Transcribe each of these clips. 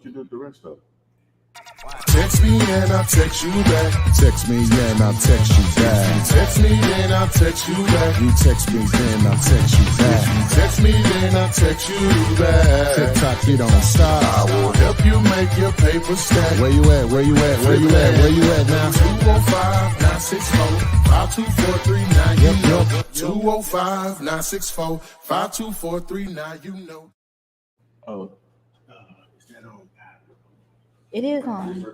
You do the rest of it. Text me and I'll text you back. Text me, then I'll text you back. Text me then I'll text you back. You text me, then I'll text you back. Text me then I'll text you back. TikTok, you don't stop. I will help you make your paper stack. Where you at? Where you at? Where you at? Where you at now? 205-964-5243. Now you know. Yep. 205-964-5243. Now you know. Oh, is that on? It is on.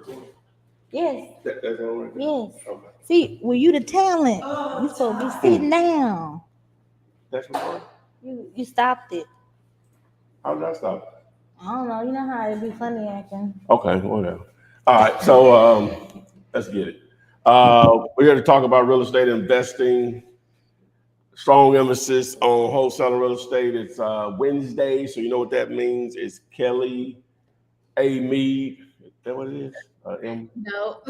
Yes. That's on right there? Yes. Okay. See, well, you the talent. You supposed to be sitting down. That's recording? You stopped it. How did I stop? I don't know. You know how it be funny acting. Okay, whatever. All right, so let's get it. We're here to talk about real estate investing. Strong emphasis on wholesaling real estate. It's Wednesday, so you know what that means. It's Kelly A. Mead. Is that what it is? No.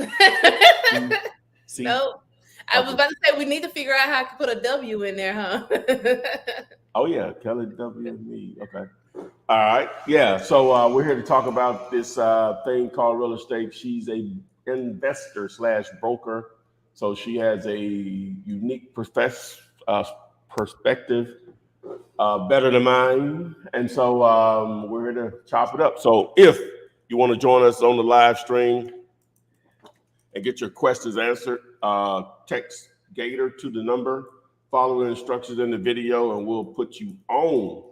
C? No. I was about to say we need to figure out how I can put a W in there, huh? Oh yeah, Kelly W. Mead. Okay. All right. Yeah. So we're here to talk about this thing called real estate. She's a investor / broker, so she has a unique perspective, better than mine, and so we're here to chop it up. So if you want to join us on the live stream and get your questions answered, text Gator to the number, follow the instructions in the video, and we'll put you on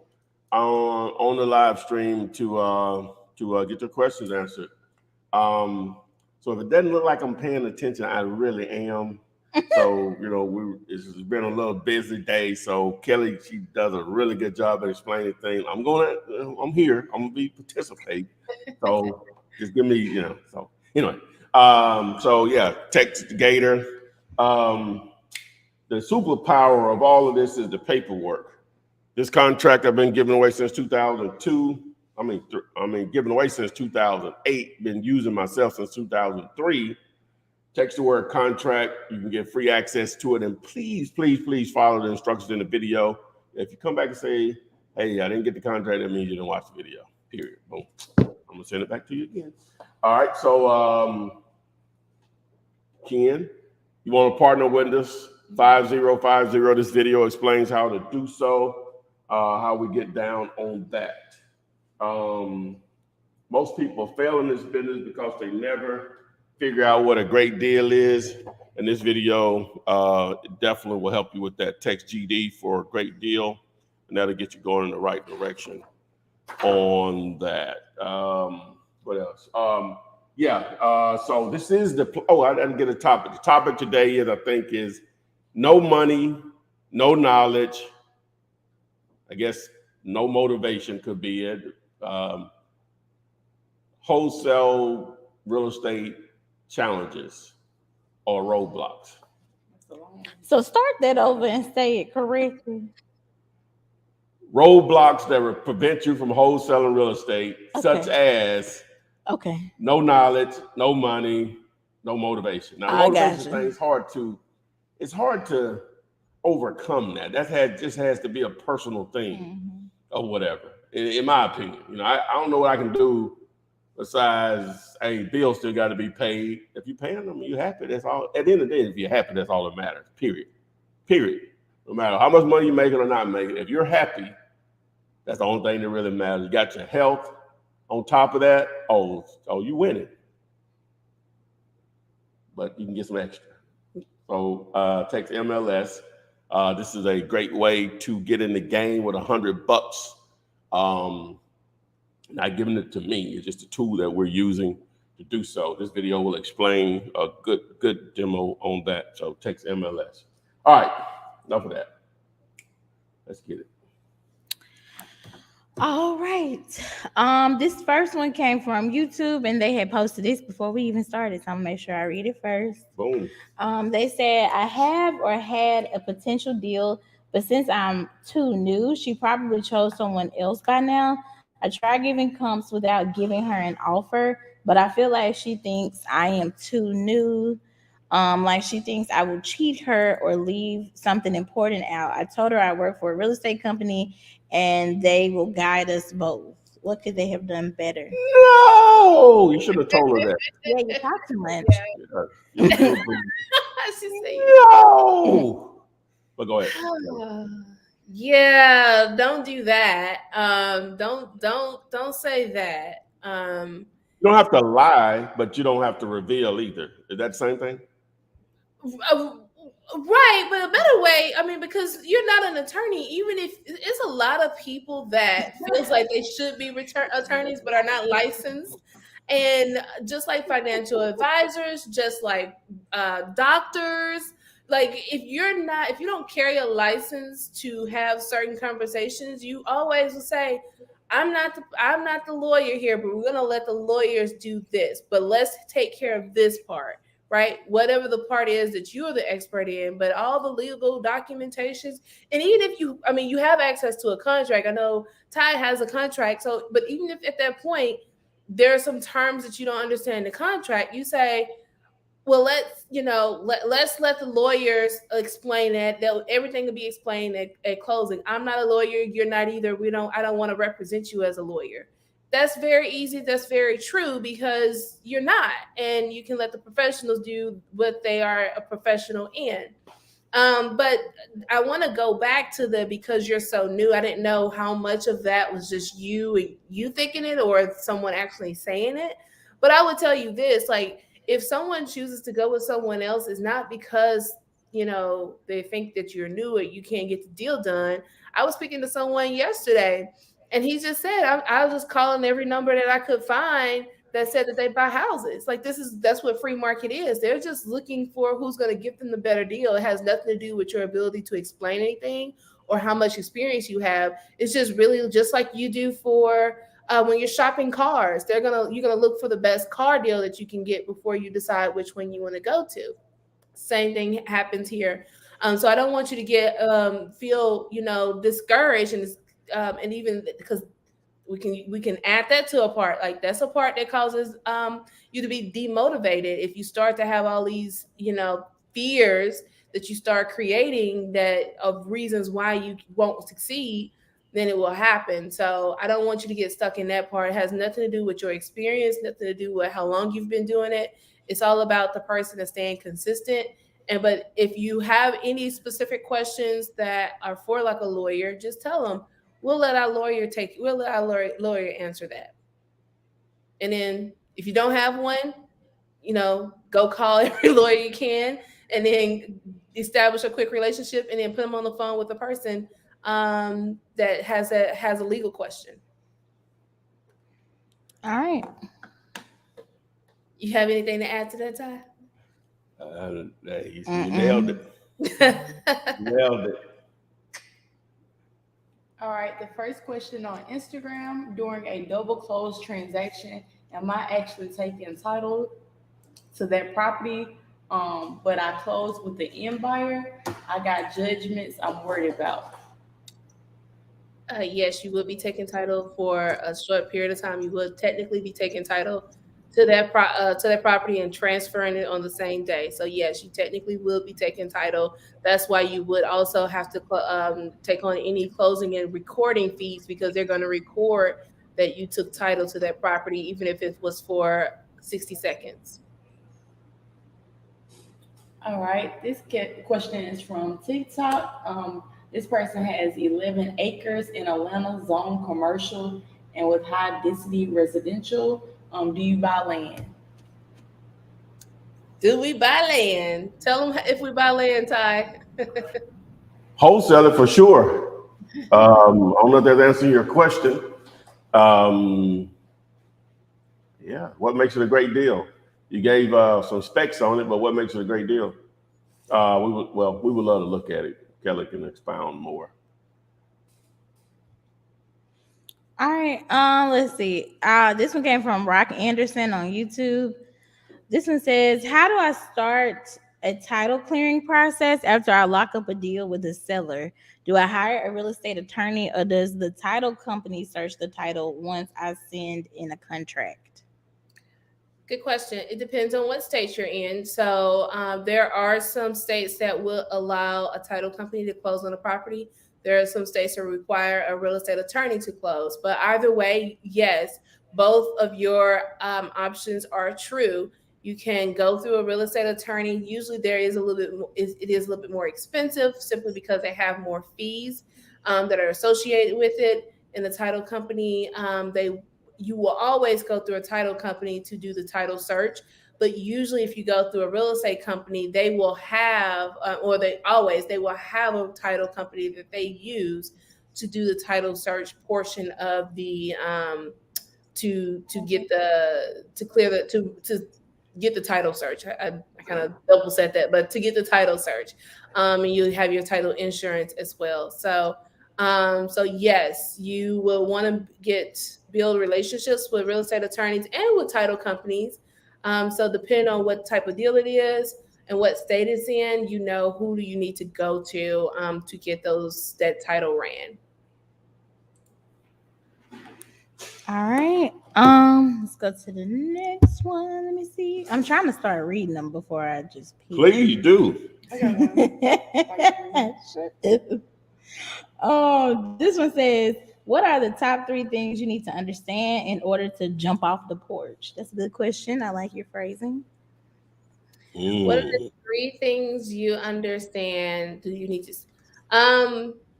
the live stream to get your questions answered. So if it doesn't look like I'm paying attention, I really am. So, it's been a little busy day. So Kelly, she does a really good job at explaining things. I'm here. I'm gonna be participating. So just give me, so anyway. Text Gator. The superpower of all of this is the paperwork. This contract I've been giving away since 2002. Giving away since 2008. Been using myself since 2003. Text the word contract. You can get free access to it. And please, please, please follow the instructions in the video. If you come back and say, hey, I didn't get the contract, that means you didn't watch the video. Period. Boom. I'm going to send it back to you again. All right. So, Ken, you want to partner with us? 5050. This video explains how to do so, how we get down on that. Most people fail in this business because they never figure out what a great deal is. And this video definitely will help you with that. Text GD for a great deal, and that'll get you going in the right direction on that. What else? So this is I didn't get a topic. The topic today is no money, no knowledge. I guess no motivation could be it. Wholesale real estate challenges or roadblocks. So start that over and say it correctly. Roadblocks that would prevent you from wholesaling real estate, such as no knowledge, no money, no motivation. Now, motivation thing is hard to overcome that. Just has to be a personal thing or whatever, in my opinion. I don't know what I can do besides, hey, bills still got to be paid. If you're paying them, you're happy. That's all. At the end of the day, if you're happy, that's all that matters. Period. No matter how much money you're making or not making, if you're happy, that's the only thing that really matters. You got your health on top of that. Oh, you winning. But you can get some extra. So text MLS. This is a great way to get in the game with $100. Not giving it to me. It's just a tool that we're using to do so. This video will explain a good demo on that. So text MLS. All right, enough of that. Let's get it. All right. This first one came from YouTube, and they had posted this before we even started. So I'm gonna make sure I read it first. Boom. They said, I have or had a potential deal, but since I'm too new, she probably chose someone else by now. I try giving comps without giving her an offer, but I feel like she thinks I am too new. Like she thinks I will cheat her or leave something important out. I told her I work for a real estate company and they will guide us both. what could they have done better? No, you should have told her that. Yeah, you talk too much. Yeah, She said, no. But go ahead. yeah, don't do that. Don't say that. You don't have to lie, but you don't have to reveal either. Is that the same thing? Right, but a better way, I mean, because you're not an attorney, even if it's a lot of people that feels like they should be attorneys but are not licensed. And just like financial advisors, just like doctors, like if you don't carry a license to have certain conversations, you always will say, I'm not the lawyer here, but we're gonna let the lawyers do this. But let's take care of this part, right? Whatever the part is that you're the expert in, but all the legal documentations, and even if you have access to a contract. I know Ty has a contract, so but even if at that point there are some terms that you don't understand in the contract, you say, well, let's let the lawyers explain that. Everything will be explained at closing. I'm not a lawyer. You're not either. I don't want to represent you as a lawyer. That's very easy. That's very true because you're not, and you can let the professionals do what they are a professional in. But I want to go back to because you're so new. I didn't know how much of that was just you thinking it or someone actually saying it. But I would tell you this, like, if someone chooses to go with someone else, it's not because, they think that you're new or you can't get the deal done. I was speaking to someone yesterday and he just said, I was just calling every number that I could find that said that they buy houses. Like that's what free market is. They're just looking for who's going to give them the better deal. It has nothing to do with your ability to explain anything or how much experience you have. It's just really just like you do for when you're shopping cars. You're gonna look for the best car deal that you can get before you decide which one you want to go to. Same thing happens here. So I don't want you to feel discouraged and even because we can add that to a part. Like that's a part that causes you to be demotivated if you start to have all these fears that you start creating that of reasons why you won't succeed. Then it will happen. So I don't want you to get stuck in that part. It has nothing to do with your experience, nothing to do with how long you've been doing it. It's all about the person that's staying consistent. But if you have any specific questions that are for like a lawyer, just tell them. We'll let our lawyer answer that. And then if you don't have one, go call every lawyer you can and then establish a quick relationship and then put them on the phone with the person that has a legal question. All right. You have anything to add to that, Ty? You nailed it. Nailed it. All right, the first question on Instagram: during a double close transaction, am I actually taking title to that property? But I closed with the end buyer. I got judgments I'm worried about. Yes, you will be taking title for a short period of time. You will technically be taking title to that property and transferring it on the same day. So yes, you technically will be taking title. That's why you would also have to take on any closing and recording fees because they're going to record that you took title to that property, even if it was for 60 seconds. All right, this question is from TikTok. This person has 11 acres in Atlanta, zone commercial and with high density residential. Do you buy land? Do we buy land? Tell them if we buy land, Ty. Wholesaler for sure. I don't know if that's answering your question. Yeah, what makes it a great deal? You gave some specs on it, but what makes it a great deal? We would love to look at it. Kelly can expound more. All right. Let's see. This one came from Rock Anderson on YouTube. This one says, how do I start a title clearing process after I lock up a deal with the seller? Do I hire a real estate attorney or does the title company search the title once I send in a contract? Good question. It depends on what state you're in. So there are some states that will allow a title company to close on a property. There are some states that require a real estate attorney to close. But either way, yes, both of your options are true. You can go through a real estate attorney. Usually there is a little bit more, it is a little bit more expensive simply because they have more fees that are associated with it. In the title company, you will always go through a title company to do the title search. But usually if you go through a real estate company, they will have, they will have a title company that they use to do the title search portion of the, to get the title search. I kind of double said that, but to get the title search, and you have your title insurance as well. So yes, you will want to build relationships with real estate attorneys and with title companies. So depending on what type of deal it is and what state it's in, you know, who do you need to go to get that title ran. All right. Let's go to the next one. Let me see. I'm trying to start reading them before I just peek. Please do. Oh, this one says, what are the top 3 things you need to understand in order to jump off the porch? That's a good question. I like your phrasing. What are the 3 things you understand do you need to?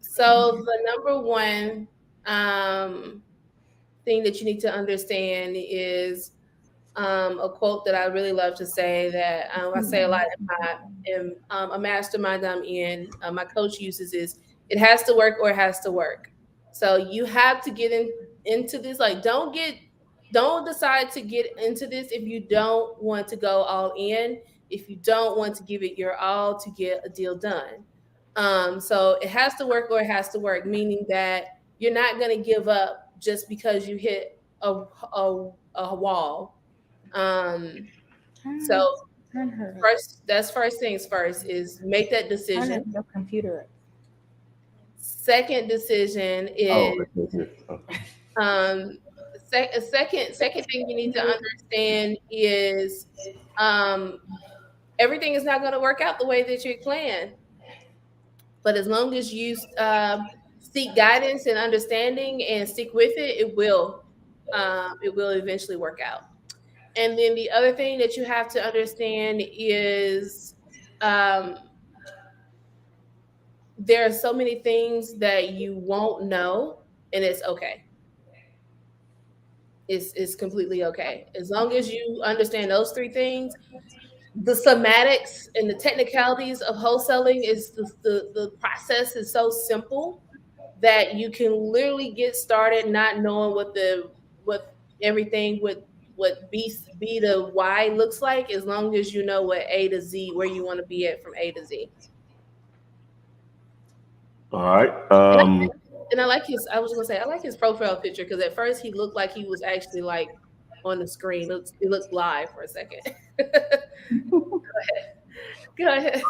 So the number one thing that you need to understand is a quote that I really love to say that I say a lot in a mastermind I'm in. My coach uses is, it has to work or it has to work. So you have to get into this. Like, don't decide to get into this if you don't want to go all in, if you don't want to give it your all to get a deal done. So it has to work or it has to work, meaning that you're not going to give up just because you hit a wall. So first things first is make that decision. Your computer. Second decision is second thing you need to understand is everything is not going to work out the way that you planned. But as long as you seek guidance and understanding and stick with it, it will eventually work out. And then the other thing that you have to understand is there are so many things that you won't know, and it's okay. It's completely okay. As long as you understand those 3 things, the semantics and the technicalities of wholesaling is the process is so simple that you can literally get started not knowing what B to Y looks like, as long as you know what A to Z, where you want to be at from A to Z. All right. And I like his profile picture, because at first he looked like he was actually like on the screen. It looked live for a second. Go ahead.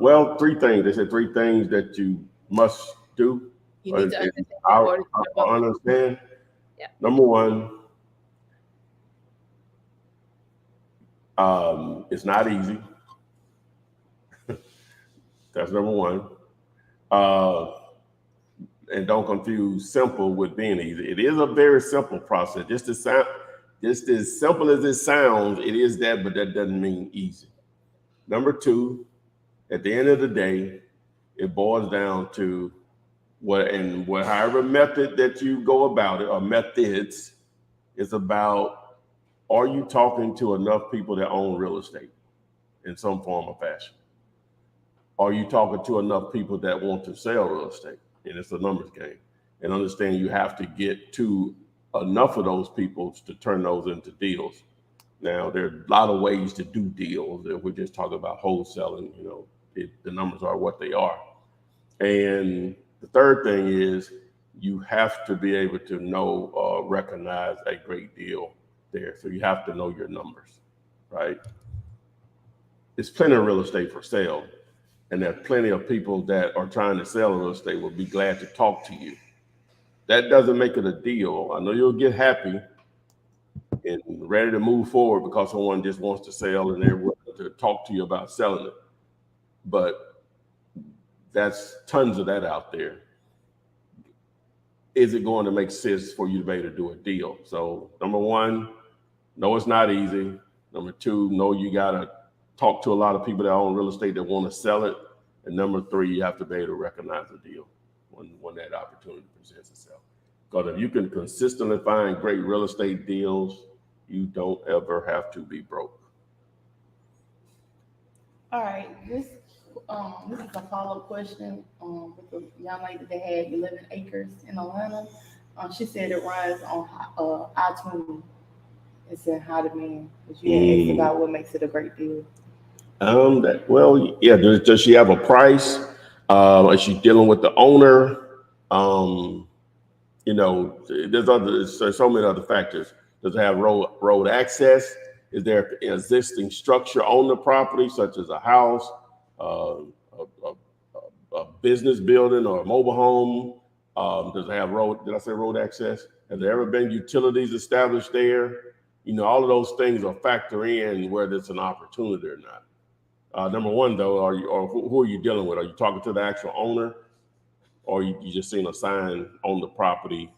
Well, 3 things. They said 3 things that you must do. You need to understand. Yeah. Number 1, it's not easy. That's number 1. And don't confuse simple with being easy. It is a very simple process. Just as simple as it sounds, it is that, but that doesn't mean easy. Number 2, at the end of the day, it boils down to however method that you go about it, or methods, is about, are you talking to enough people that own real estate in some form or fashion? Are you talking to enough people that want to sell real estate? And it's a numbers game. And understand you have to get to enough of those people to turn those into deals. Now, there are a lot of ways to do deals. If we're just talking about wholesaling, the numbers are what they are. And the third thing is you have to be able to know, recognize a great deal there. So you have to know your numbers, right? There's plenty of real estate for sale. And there are plenty of people that are trying to sell real estate will be glad to talk to you. That doesn't make it a deal. I know you'll get happy and ready to move forward because someone just wants to sell and they're willing to talk to you about selling it. But that's tons of that out there. Is it going to make sense for you to be able to do a deal? So number one, no, it's not easy. Number two, no, you gotta talk to a lot of people that own real estate that want to sell it. And number three, you have to be able to recognize a deal when that opportunity presents itself. Because if you can consistently find great real estate deals, you don't ever have to be broke. All right, this is a follow-up question with the young lady that had 11 acres in Atlanta. She said it runs on I-20. It said how to mean, but you had asked about what makes it a great deal. Does she have a price? Is she dealing with the owner? There's so many other factors. Does it have road access? Is there an existing structure on the property, such as a house, a business building, or a mobile home? Does it have road access? Has there ever been utilities established there? All of those things will factor in whether it's an opportunity or not. Number one, though, who are you dealing with? Are you talking to the actual owner, or you just seen a sign on the property?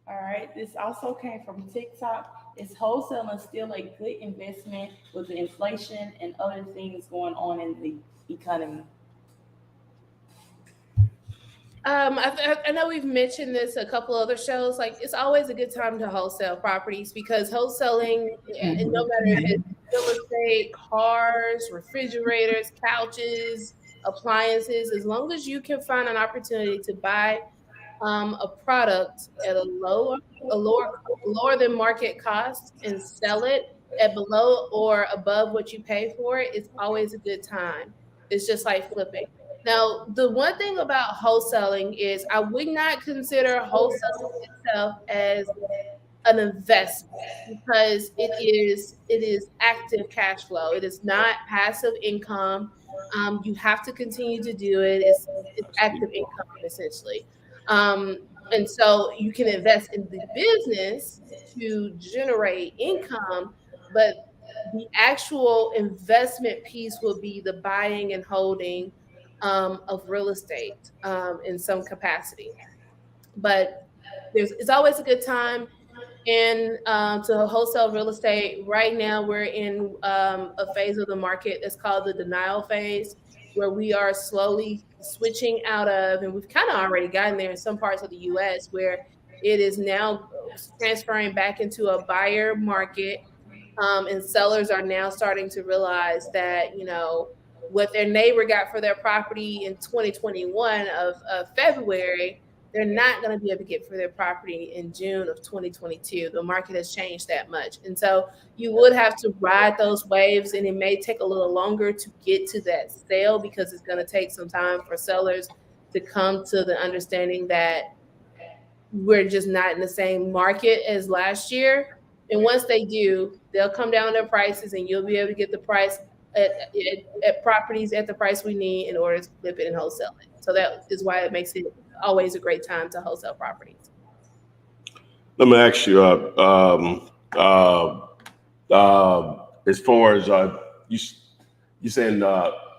All right, this also came from TikTok. Is wholesaling still a good investment with the inflation and other things going on in the economy? I know we've mentioned this a couple other shows. Like, it's always a good time to wholesale properties, because wholesaling, and no matter if it's real estate, cars, refrigerators, couches, appliances, as long as you can find an opportunity to buy a product at a lower than market cost and sell it at below or above what you pay for it, it's always a good time. It's just like flipping. Now, the one thing about wholesaling is I would not consider wholesaling itself as an investment, because it is active cash flow. It is not passive income. You have to continue to do it. It's active income, essentially. And so you can invest in the business to generate income, but the actual investment piece will be the buying and holding of real estate in some capacity. But it's always a good time to wholesale real estate. Right now, we're in a phase of the market that's called the denial phase, where we are slowly switching out of, and we've kind of already gotten there in some parts of the U.S., where it is now transferring back into a buyer market, and sellers are now starting to realize that, what their neighbor got for their property in 2021 of February, they're not going to be able to get for their property in June of 2022. The market has changed that much. And so you would have to ride those waves, and it may take a little longer to get to that sale, because it's going to take some time for sellers to come to the understanding that we're just not in the same market as last year. And once they do, they'll come down their prices, and you'll be able to get the price at properties at the price we need in order to flip it and wholesale it. So that is why it makes it always a great time to wholesale properties. Let me ask you, as far as you saying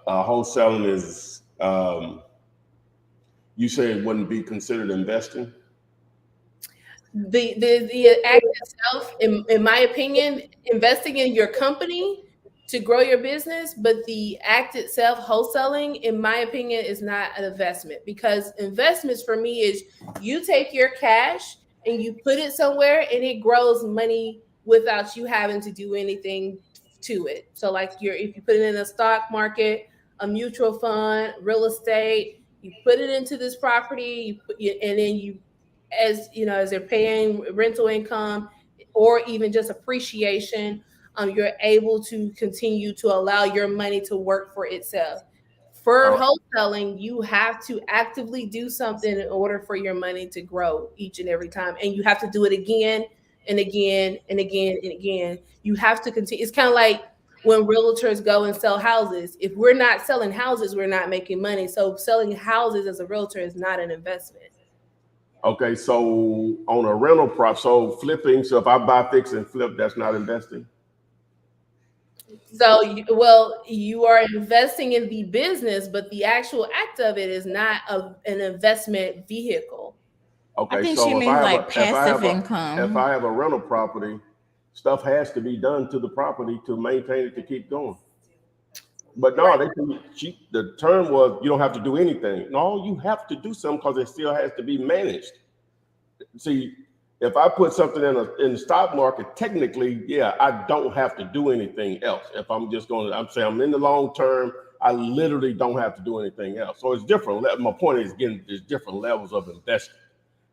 wholesaling is, you say it wouldn't be considered investing? The act itself, in my opinion, investing in your company to grow your business, but the act itself, wholesaling, in my opinion, is not an investment, because investments for me is you take your cash and you put it somewhere and it grows money without you having to do anything to it. So like if you put it in a stock market, a mutual fund, real estate, you put it into this property, and then as they're paying rental income or even just appreciation, you're able to continue to allow your money to work for itself. For wholesaling, you have to actively do something in order for your money to grow each and every time. And you have to do it again and again and again and again. You have to continue. It's kind of like when realtors go and sell houses. If we're not selling houses, we're not making money. So selling houses as a realtor is not an investment. Okay, so on a rental prop, so flipping, so if I buy, fix, and flip, that's not investing? So, you are investing in the business, but the actual act of it is not an investment vehicle. Okay, I think so she if means I have like passive income. if I have a rental property, stuff has to be done to the property to maintain it to keep going. But no, Right. the term was you don't have to do anything. No, you have to do something because it still has to be managed. See, if I put something in the stock market, technically, yeah, I don't have to do anything else. If I'm just going to, I'm saying I'm in the long term, I literally don't have to do anything else. So it's different. My point is, again, there's different levels of investing.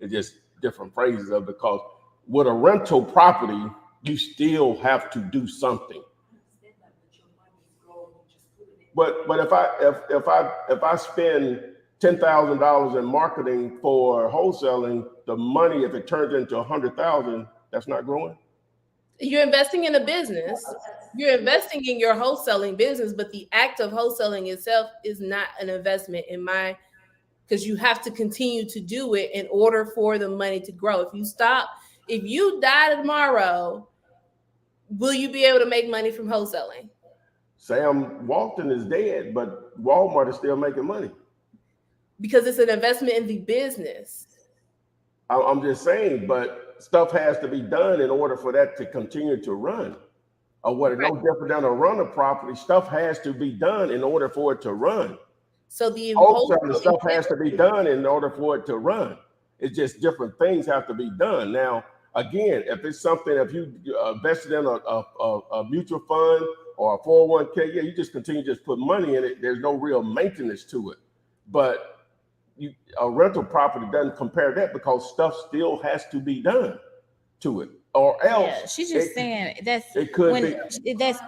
It's just different phrases of it, because with a rental property, you still have to do something. But if I spend $10,000 in marketing for wholesaling, the money, if it turns into 100,000, that's not growing. You're investing in a business. You're investing in your wholesaling business, but the act of wholesaling itself is not an investment because you have to continue to do it in order for the money to grow. If you die tomorrow, will you be able to make money from wholesaling? Sam Walton is dead, but Walmart is still making money. Because it's an investment in the business. I'm just saying, but stuff has to be done in order for that to continue to run. Or what? Right. No different than a runner property. Stuff has to be done in order for it to run. So the wholesale stuff has to be done in order for it to run. It's just different things have to be done. Now, again, if it's something, if you invested in a mutual fund or a 401k, yeah, you just continue to just put money in it. There's no real maintenance to it. But a rental property doesn't compare that, because stuff still has to be done to it, or else. Yeah, she's just saying that's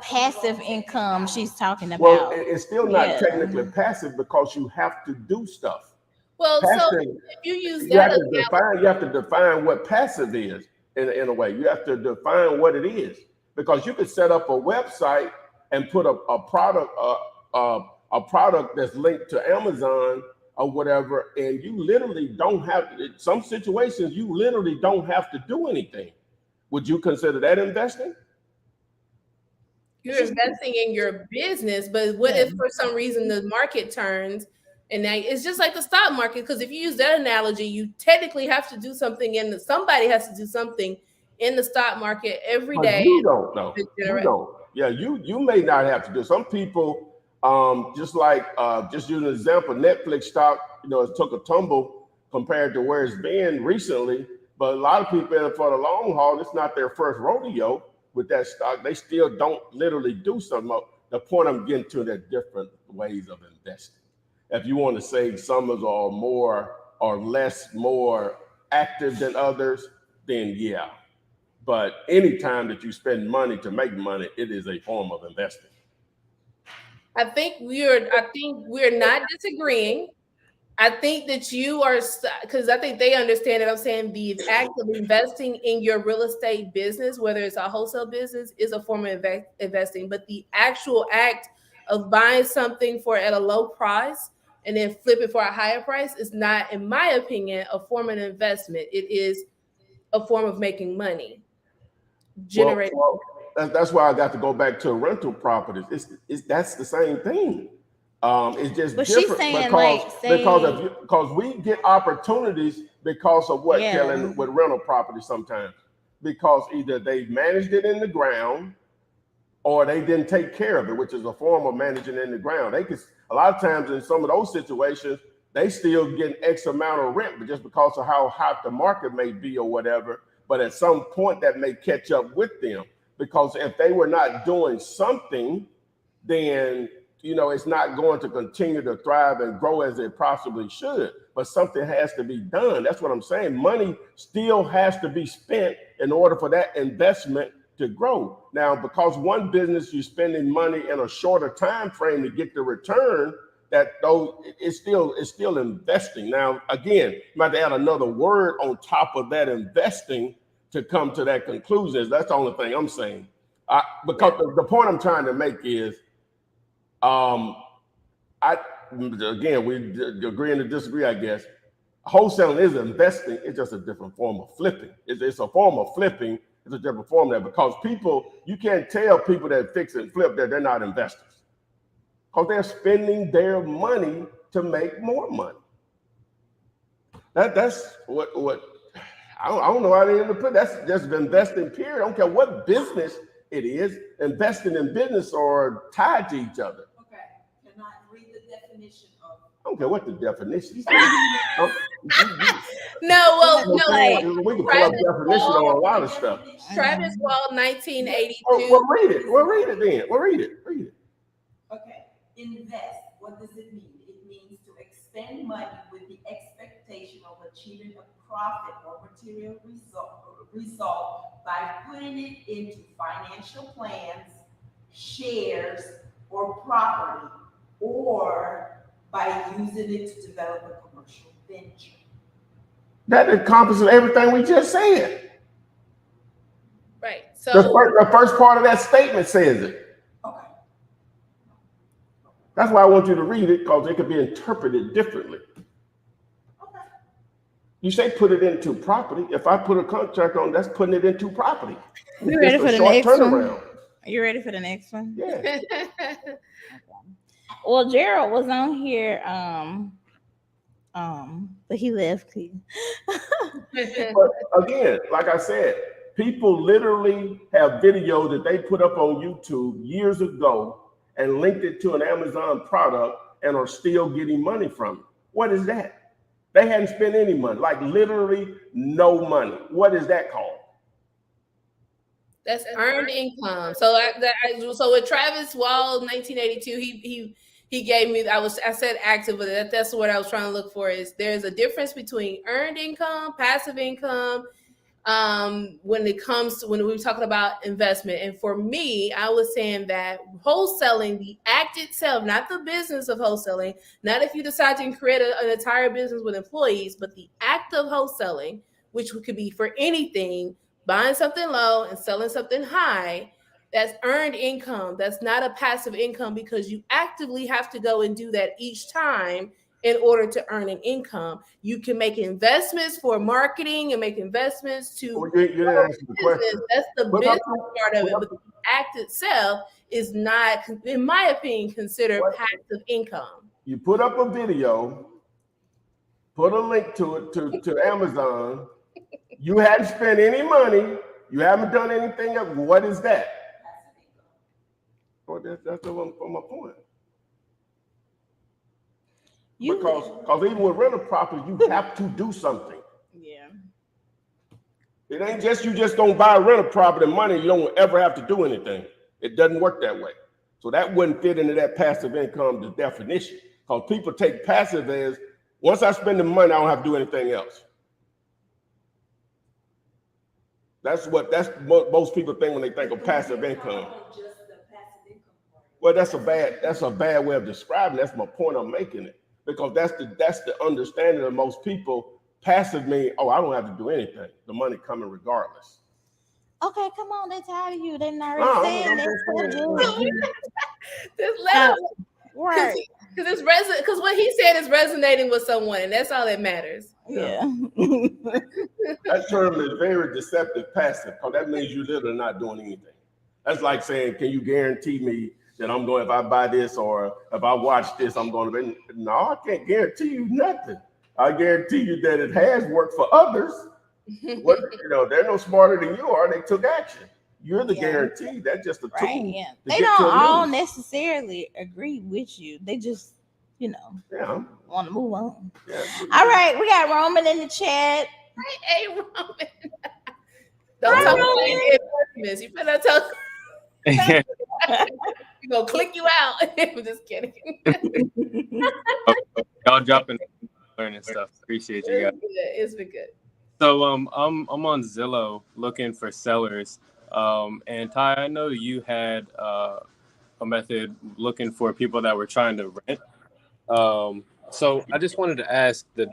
passive income she's talking about. Well, it's still not technically passive, because you have to do stuff. Well, passive, so if you use that, you have to define what passive is in a way. You have to define what it is, because you could set up a website and put a product that's linked to Amazon or whatever, and you literally don't have, in some situations, you literally don't have to do anything. Would you consider that investing? You're investing in your business, but what if for some reason the market turns, and it's just like the stock market? Because if you use that analogy, you technically have to do something, somebody has to do something in the stock market every day. You don't know. You don't. Yeah, you may not have to do. Some people, just using an example, Netflix stock, it took a tumble compared to where it's been recently. But a lot of people, for the long haul, it's not their first rodeo with that stock. They still don't literally do something. The point I'm getting to, there are different ways of investing. If you want to say some are more or less more active than others, then yeah. But anytime that you spend money to make money, it is a form of investing. I think we're not disagreeing. I think that you are, because I think they understand it. I'm saying the act of investing in your real estate business, whether it's a wholesale business, is a form of investing. But the actual act of buying something at a low price and then flip it for a higher price is not, in my opinion, a form of investment. It is a form of making money. Well, that's why I got to go back to rental properties. That's the same thing. It's just different, she's saying because we get opportunities because of what, Kellen, with rental properties sometimes, because either they managed it in the ground or they didn't take care of it, which is a form of managing in the ground. A lot of times in some of those situations, they still get X amount of rent, but just because of how hot the market may be or whatever. But at some point that may catch up with them, because if they were not doing something, then it's not going to continue to thrive and grow as it possibly should. But something has to be done. That's what I'm saying. Money still has to be spent in order for that investment to grow. Now, because one business you're spending money in a shorter time frame to get the return, it's still investing. Now, again, you might have to add another word on top of that investing to come to that conclusion. That's the only thing I'm saying. Because the point I'm trying to make is, we agree and disagree, I guess. Wholesaling is investing. It's just a different form of flipping. It's a form of flipping, It's a different formula because people, you can't tell people that fix and flip that they're not investors because they're spending their money to make more money. That's what I don't know how they even put. That's just investing. Period. I don't care what business it is. Investing in business are tied to each other. Okay. Can I read the definition of? I don't care what the definition is. No, we can pull up definition on a lot of stuff. Travis Wall, 1982. Well, read it. Well, read it then. Well, read it. Okay. Invest. What does it mean? It means to expend money with the expectation of achieving a profit or material result by putting it into financial plans, shares, or property, or by using it to develop a commercial venture. That encompasses everything we just said. Right. So the first part of that statement says it. Okay. That's why I want you to read it because it could be interpreted differently. Okay. You say put it into property. If I put a contract on, that's putting it into property. You ready for the next one? Are you ready for the next one? Yeah. Well, Gerald was on here, but he left. But again, like I said, people literally have video that they put up on YouTube years ago and linked it to an Amazon product and are still getting money from it. What is that? They hadn't spent any money, like literally no money. What is that called? That's earned income. So so with Travis Wall, 1982, he gave me. I said active, but that's what I was trying to look for. Is there's a difference between earned income, passive income, when we were talking about investment. And for me, I was saying that wholesaling, the act itself, not the business of wholesaling, not if you decide to create an entire business with employees, but the act of wholesaling, which could be for anything, buying something low and selling something high. That's earned income. That's not a passive income because you actively have to go and do that each time in order to earn an income. You can make investments for marketing and make investments to you didn't answer the question. That's the business part of it. But the act itself is not, in my opinion, considered passive income. You put up a video, put a link to it to Amazon. You hadn't spent any money. You haven't done anything else. What is that? Well, that's my point. Because even with rental property, you have to do something. Yeah. It ain't just you just don't buy a rental property money, you don't ever have to do anything. It doesn't work that way. So that wouldn't fit into that passive income, the definition. Because people take passive as, once I spend the money, I don't have to do anything else. That's most people think when they think of passive income. Well, that's a bad way of describing it. That's my point I'm making it. Because that's the understanding of most people. Passive means, I don't have to do anything. The money coming regardless. Okay, come on. They're tired of you. They're not saying that. Just let them. Right. Because what he said is resonating with someone, and that's all that matters. Yeah. That term is very deceptive, passive, because that means you're literally not doing anything. That's like saying, can you guarantee me that I'm going, if I buy this or if I watch this, I'm going to be, no, I can't guarantee you nothing. I guarantee you that it has worked for others. They're no smarter than you are. They took action. You're the guarantee. That's just a tool. Yeah. They don't all necessarily agree with you. They just, want to move on. Yeah. All right. We got Roman in the chat. Hey, Roman. Don't talk about this. You better talk. We're going to click you out. I'm just kidding. Y'all dropping learning stuff. Appreciate you guys. It's been good. So I'm on Zillow looking for sellers. And Ty, I know you had a method looking for people that were trying to rent. So I just wanted to ask the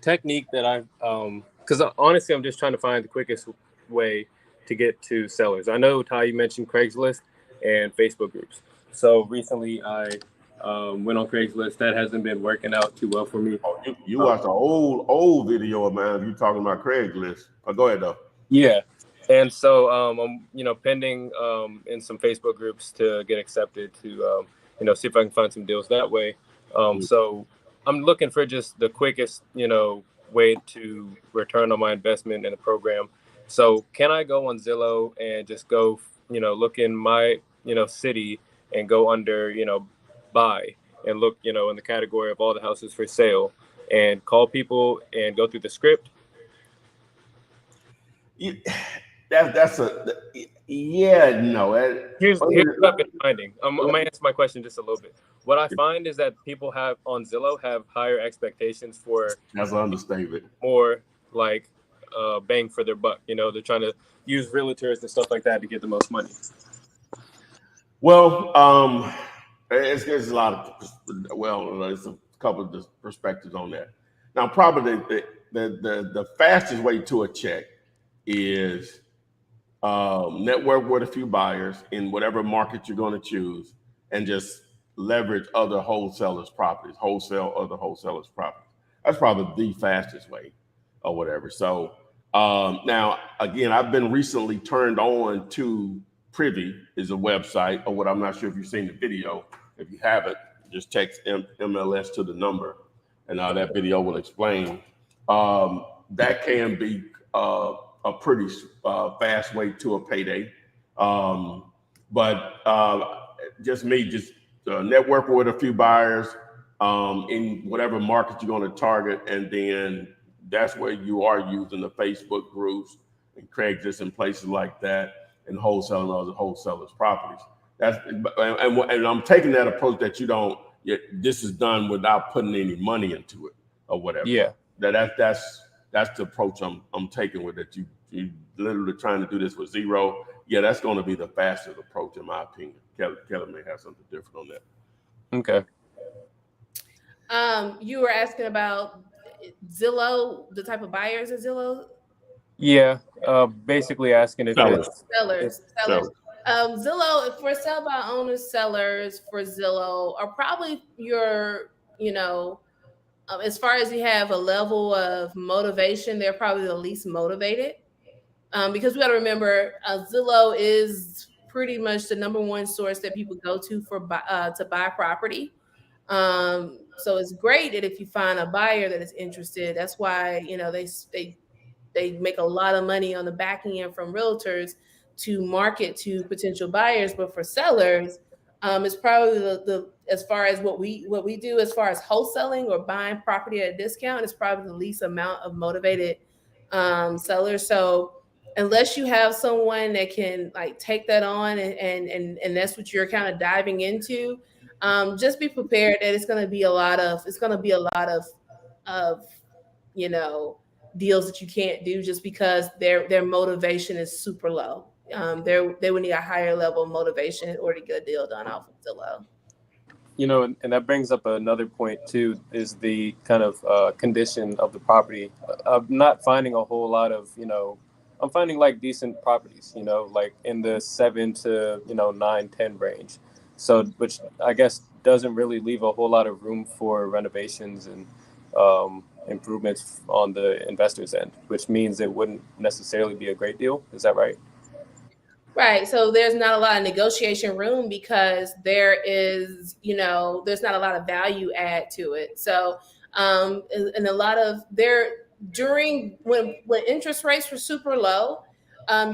technique that because honestly, I'm just trying to find the quickest way to get to sellers. I know, Ty, you mentioned Craigslist and Facebook groups. So recently I went on Craigslist. That hasn't been working out too well for me. You watched an old video of mine. You talking about Craigslist. Go ahead, though. Yeah. And so I'm pending in some Facebook groups to get accepted to see if I can find some deals that way. So I'm looking for just the quickest way to return on my investment in a program. So can I go on Zillow and just go look in my city and go under buy and look in the category of all the houses for sale and call people and go through the script? That's a yeah, no. Here's what I've been finding. I'm gonna answer my question just a little bit. What I find is that people have on Zillow have higher expectations for that's an understatement. More like bang for their buck. They're trying to use realtors and stuff like that to get the most money. Well, there's a lot of there's a couple of perspectives on that. Now, probably the fastest way to a check is network with a few buyers in whatever market you're going to choose, and just leverage other wholesalers' properties, wholesale other wholesalers' properties. That's probably the fastest way, or whatever. So now, again, I've been recently turned on to Privy, is a website, or what I'm not sure if you've seen the video. If you haven't, just text MLS to the number, and that video will explain. That can be a pretty fast way to a payday. But just network with a few buyers in whatever market you're going to target, and then that's where you are using the Facebook groups and Craigslist and places like that, and wholesaling other wholesalers' properties. And I'm taking that approach that this is done without putting any money into it or whatever. Yeah. That's the approach I'm taking with it. You literally trying to do this with zero. Yeah, that's going to be the fastest approach in my opinion. Kelly may have something different on that. Okay. You were asking about Zillow, the type of buyers at Zillow. Yeah, basically asking if sellers. Zillow, for sell by owners, sellers for Zillow are probably your, as far as you have a level of motivation, they're probably the least motivated. Because we got to remember, Zillow is pretty much the number one source that people go to to buy property. So it's great that if you find a buyer that is interested, that's why they make a lot of money on the back end from realtors to market to potential buyers. But for sellers, it's probably the as far as what we do as far as wholesaling or buying property at a discount, it's probably the least amount of motivated sellers. So unless you have someone that can take that on and that's what you're kind of diving into, just be prepared that it's going to be a lot of deals that you can't do just because their motivation is super low. They would need a higher level of motivation in order to get a deal done off of Zillow. And that brings up another point too, is the kind of condition of the property. I'm not finding a whole lot of, I'm finding decent properties, like in the 7 to 9, 10 range. So, which I guess doesn't really leave a whole lot of room for renovations and improvements on the investor's end, which means it wouldn't necessarily be a great deal. Is that right? Right. So there's not a lot of negotiation room because there's not a lot of value add to it. So, and a lot of during when interest rates were super low,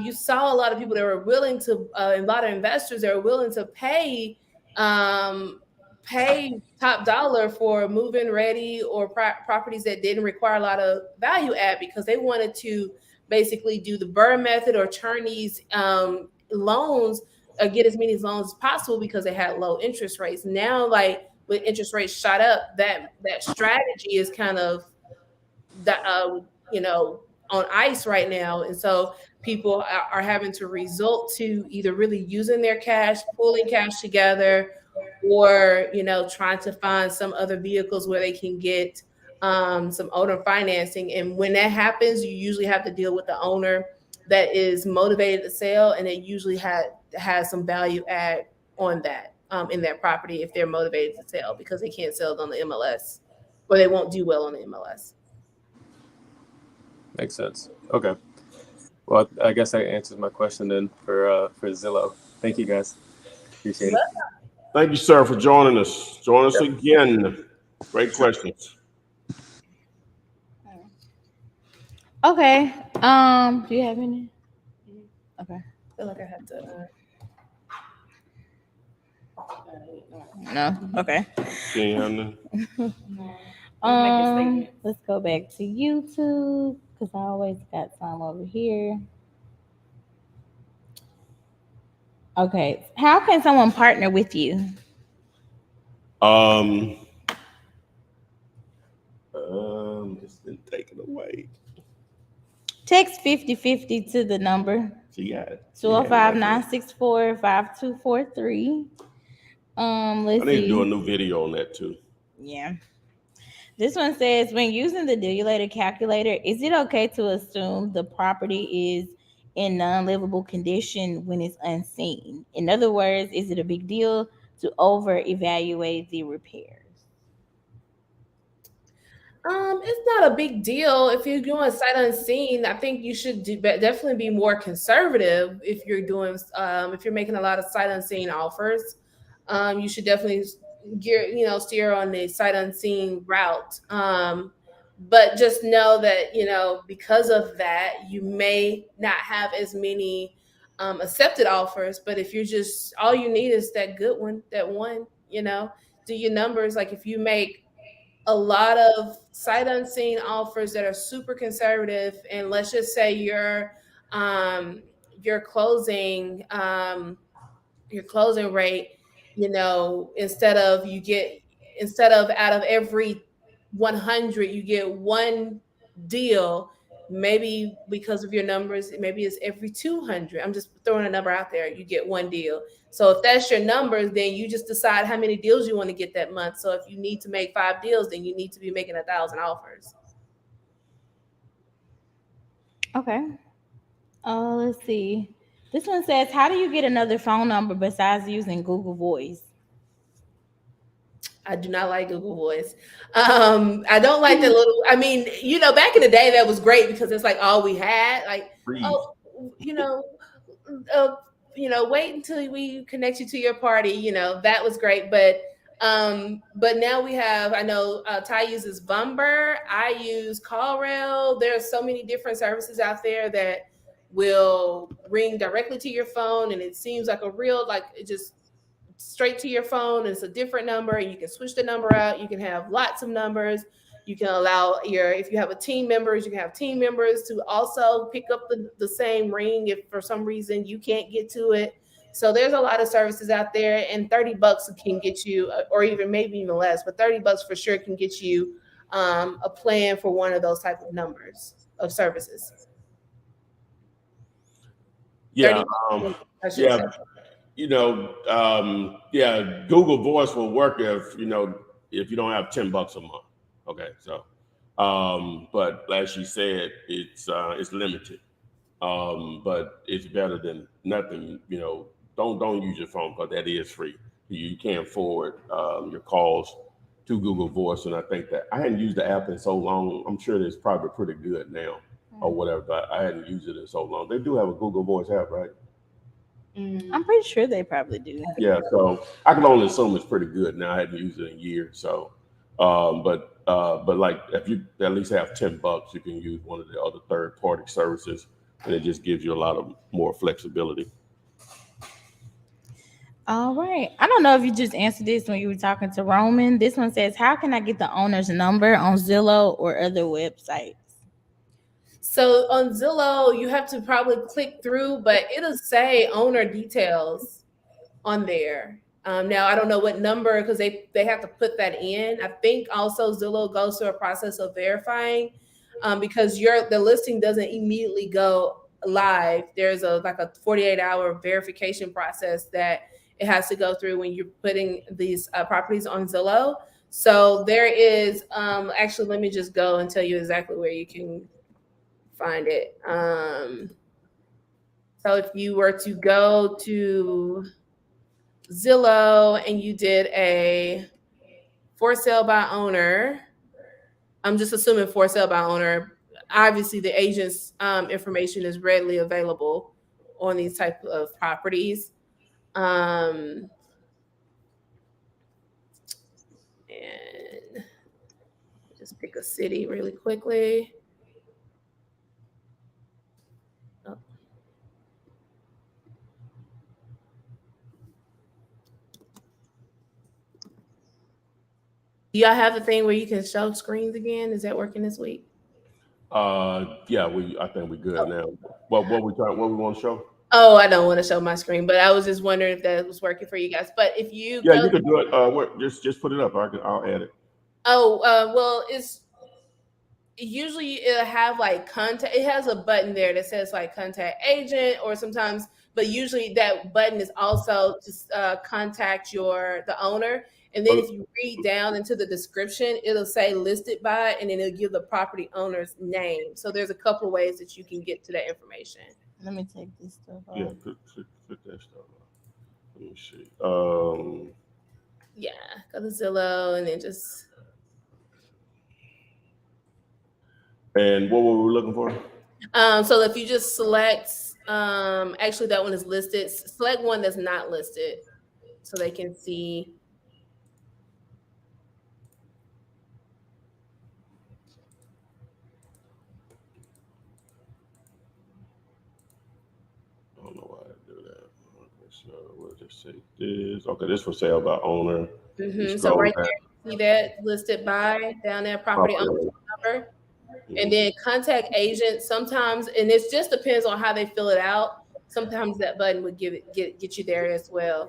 you saw a lot of people that were willing to, a lot of investors that were willing to pay top dollar for move-in ready or properties that didn't require a lot of value add because they wanted to basically do the Burr method or turn these loans or get as many loans as possible because they had low interest rates. Now, with interest rates shot up, that strategy is kind of on ice right now. And so people are having to resort to either really using their cash, pulling cash together, or trying to find some other vehicles where they can get some owner financing. And when that happens, you usually have to deal with the owner that is motivated to sell, and it usually has some value add on that in that property if they're motivated to sell because they can't sell it on the MLS or they won't do well on the MLS. Makes sense. Okay. Well, I guess that answers my question then for Zillow. Thank you guys. Appreciate it. Thank you, sir, for joining us. Join us again. Great questions. Okay. Do you have any? Okay. I feel like I have to. No. Okay. Let's go back to YouTube because I always got some over here. Okay. How can someone partner with you? It's been taken away. Text 5050 to the number. She got it. 205-964-5243. Let's I need to do a new video on that too. Yeah. This one says, when using the Dealator calculator, is it okay to assume the property is in non-livable condition when it's unseen? In other words, is it a big deal to over-evaluate the repairs? It's not a big deal if you're doing sight unseen. I think you should definitely be more conservative if you're doing if you're making a lot of sight unseen offers. You should definitely steer on the sight unseen route. But just know that because of that, you may not have as many accepted offers. But if you're just all you need is that good one, that one, do your numbers. Like if you make a lot of sight unseen offers that are super conservative, and let's just say your closing rate, instead of out of every 100 you get one deal, maybe because of your numbers, maybe it's every 200. I'm just throwing a number out there. You get one deal. So if that's your numbers, then you just decide how many deals you want to get that month. So if you need to make 5 deals, then you need to be making 1,000 offers. Okay. Let's see. This one says, how do you get another phone number besides using Google Voice? I do not like Google Voice. I don't like the little, back in the day that was great because it's like all we had. Like, wait until we connect you to your party. That was great. But now we have, I know Ty uses Vumber. I use CallRail. There are so many different services out there that will ring directly to your phone. And it seems like it just straight to your phone. It's a different number and you can switch the number out. You can have lots of numbers. You can allow if you have a team members, you can have team members to also pick up the same ring if for some reason you can't get to it. So there's a lot of services out there, and $30 can get you, or even maybe even less, but $30 for sure can get you a plan for one of those type of numbers of services. Yeah. Google Voice will work if you don't have $10 a month. Okay, so, but as she said, it's limited, but it's better than nothing. Don't use your phone because that is free. You can't forward your calls to Google Voice, and I think that I hadn't used the app in so long. I'm sure it's probably pretty good now, or whatever. But I hadn't used it in so long. They do have a Google Voice app, right? I'm pretty sure they probably do. Yeah, so I can only assume it's pretty good now. I hadn't used it in years, so but like if you at least have $10, you can use one of the other third-party services, and it just gives you a lot of more flexibility. All right. I don't know if you just answered this when you were talking to Roman. This one says, how can I get the owner's number on Zillow or other websites? So on Zillow, you have to probably click through, but it'll say owner details on there. Now, I don't know what number, because they have to put that in. I think also Zillow goes through a process of verifying because the listing doesn't immediately go live. There's a 48-hour verification process that it has to go through when you're putting these properties on Zillow. So there is, actually, let me just go and tell you exactly where you can find it. So if you were to go to Zillow and you did a for sale by owner, I'm just assuming for sale by owner, obviously the agent's information is readily available on these type of properties. And just pick a city really quickly. Oh. Do y'all have the thing where you can show screens again? Is that working this week? Yeah, I think we're good now. What we want to show? Oh, I don't want to show my screen, but I was just wondering if that was working for you guys. But if you you can do it. Just put it up. I'll add it. Oh, well, it's usually it'll have like contact. It has a button there that says like contact agent, or sometimes, but usually that button is also to contact the owner. And then if you read down into the description, it'll say listed by, and then it'll give the property owner's name. So there's a couple of ways that you can get to that information. Let me take this stuff off. Yeah, put that stuff off. Let me see. Yeah, go to Zillow and then just. And what were we looking for? So if you just select, actually that one is listed. Select one that's not listed, so they can see. I don't know why I do that. Okay, so we'll just say this. Okay, this for sale by owner. Mm-hmm. So right there, you see that listed by down there, property owner number. And then contact agent sometimes, and it just depends on how they fill it out. Sometimes that button would get you there as well.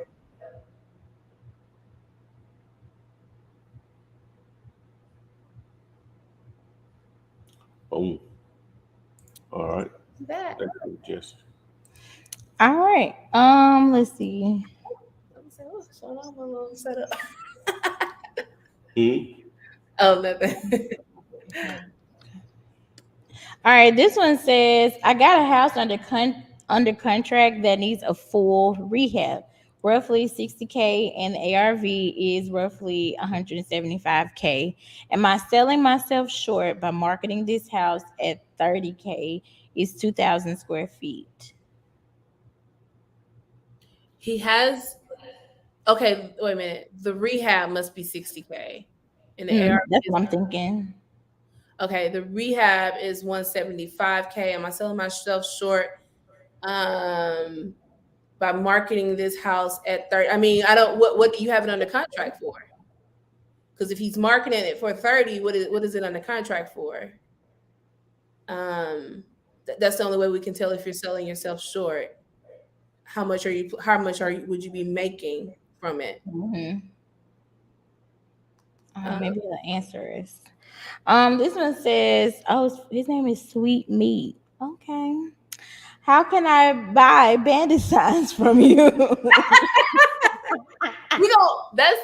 Boom. All right. That. Yes. All right. Let's see. Oh, nothing. All right, this one says, I got a house under contract that needs a full rehab, roughly $60K, and the ARV is roughly $175K. Am I selling myself short by marketing this house at $30K? It's 2,000 square feet. He has. Okay, wait a minute. The rehab must be $60K, and the ARV that's what I'm thinking. Okay, the rehab is $175K. Am I selling myself short by marketing this house at 30? I mean, I don't. What do you have it under contract for? Because if he's marketing it for 30, what is it under contract for? That's the only way we can tell if you're selling yourself short. How much would you be making from it? Mm-hmm. Maybe the answer is. This one says, oh, his name is Sweet Meat. Okay. How can I buy bandit signs from you? We don't. That's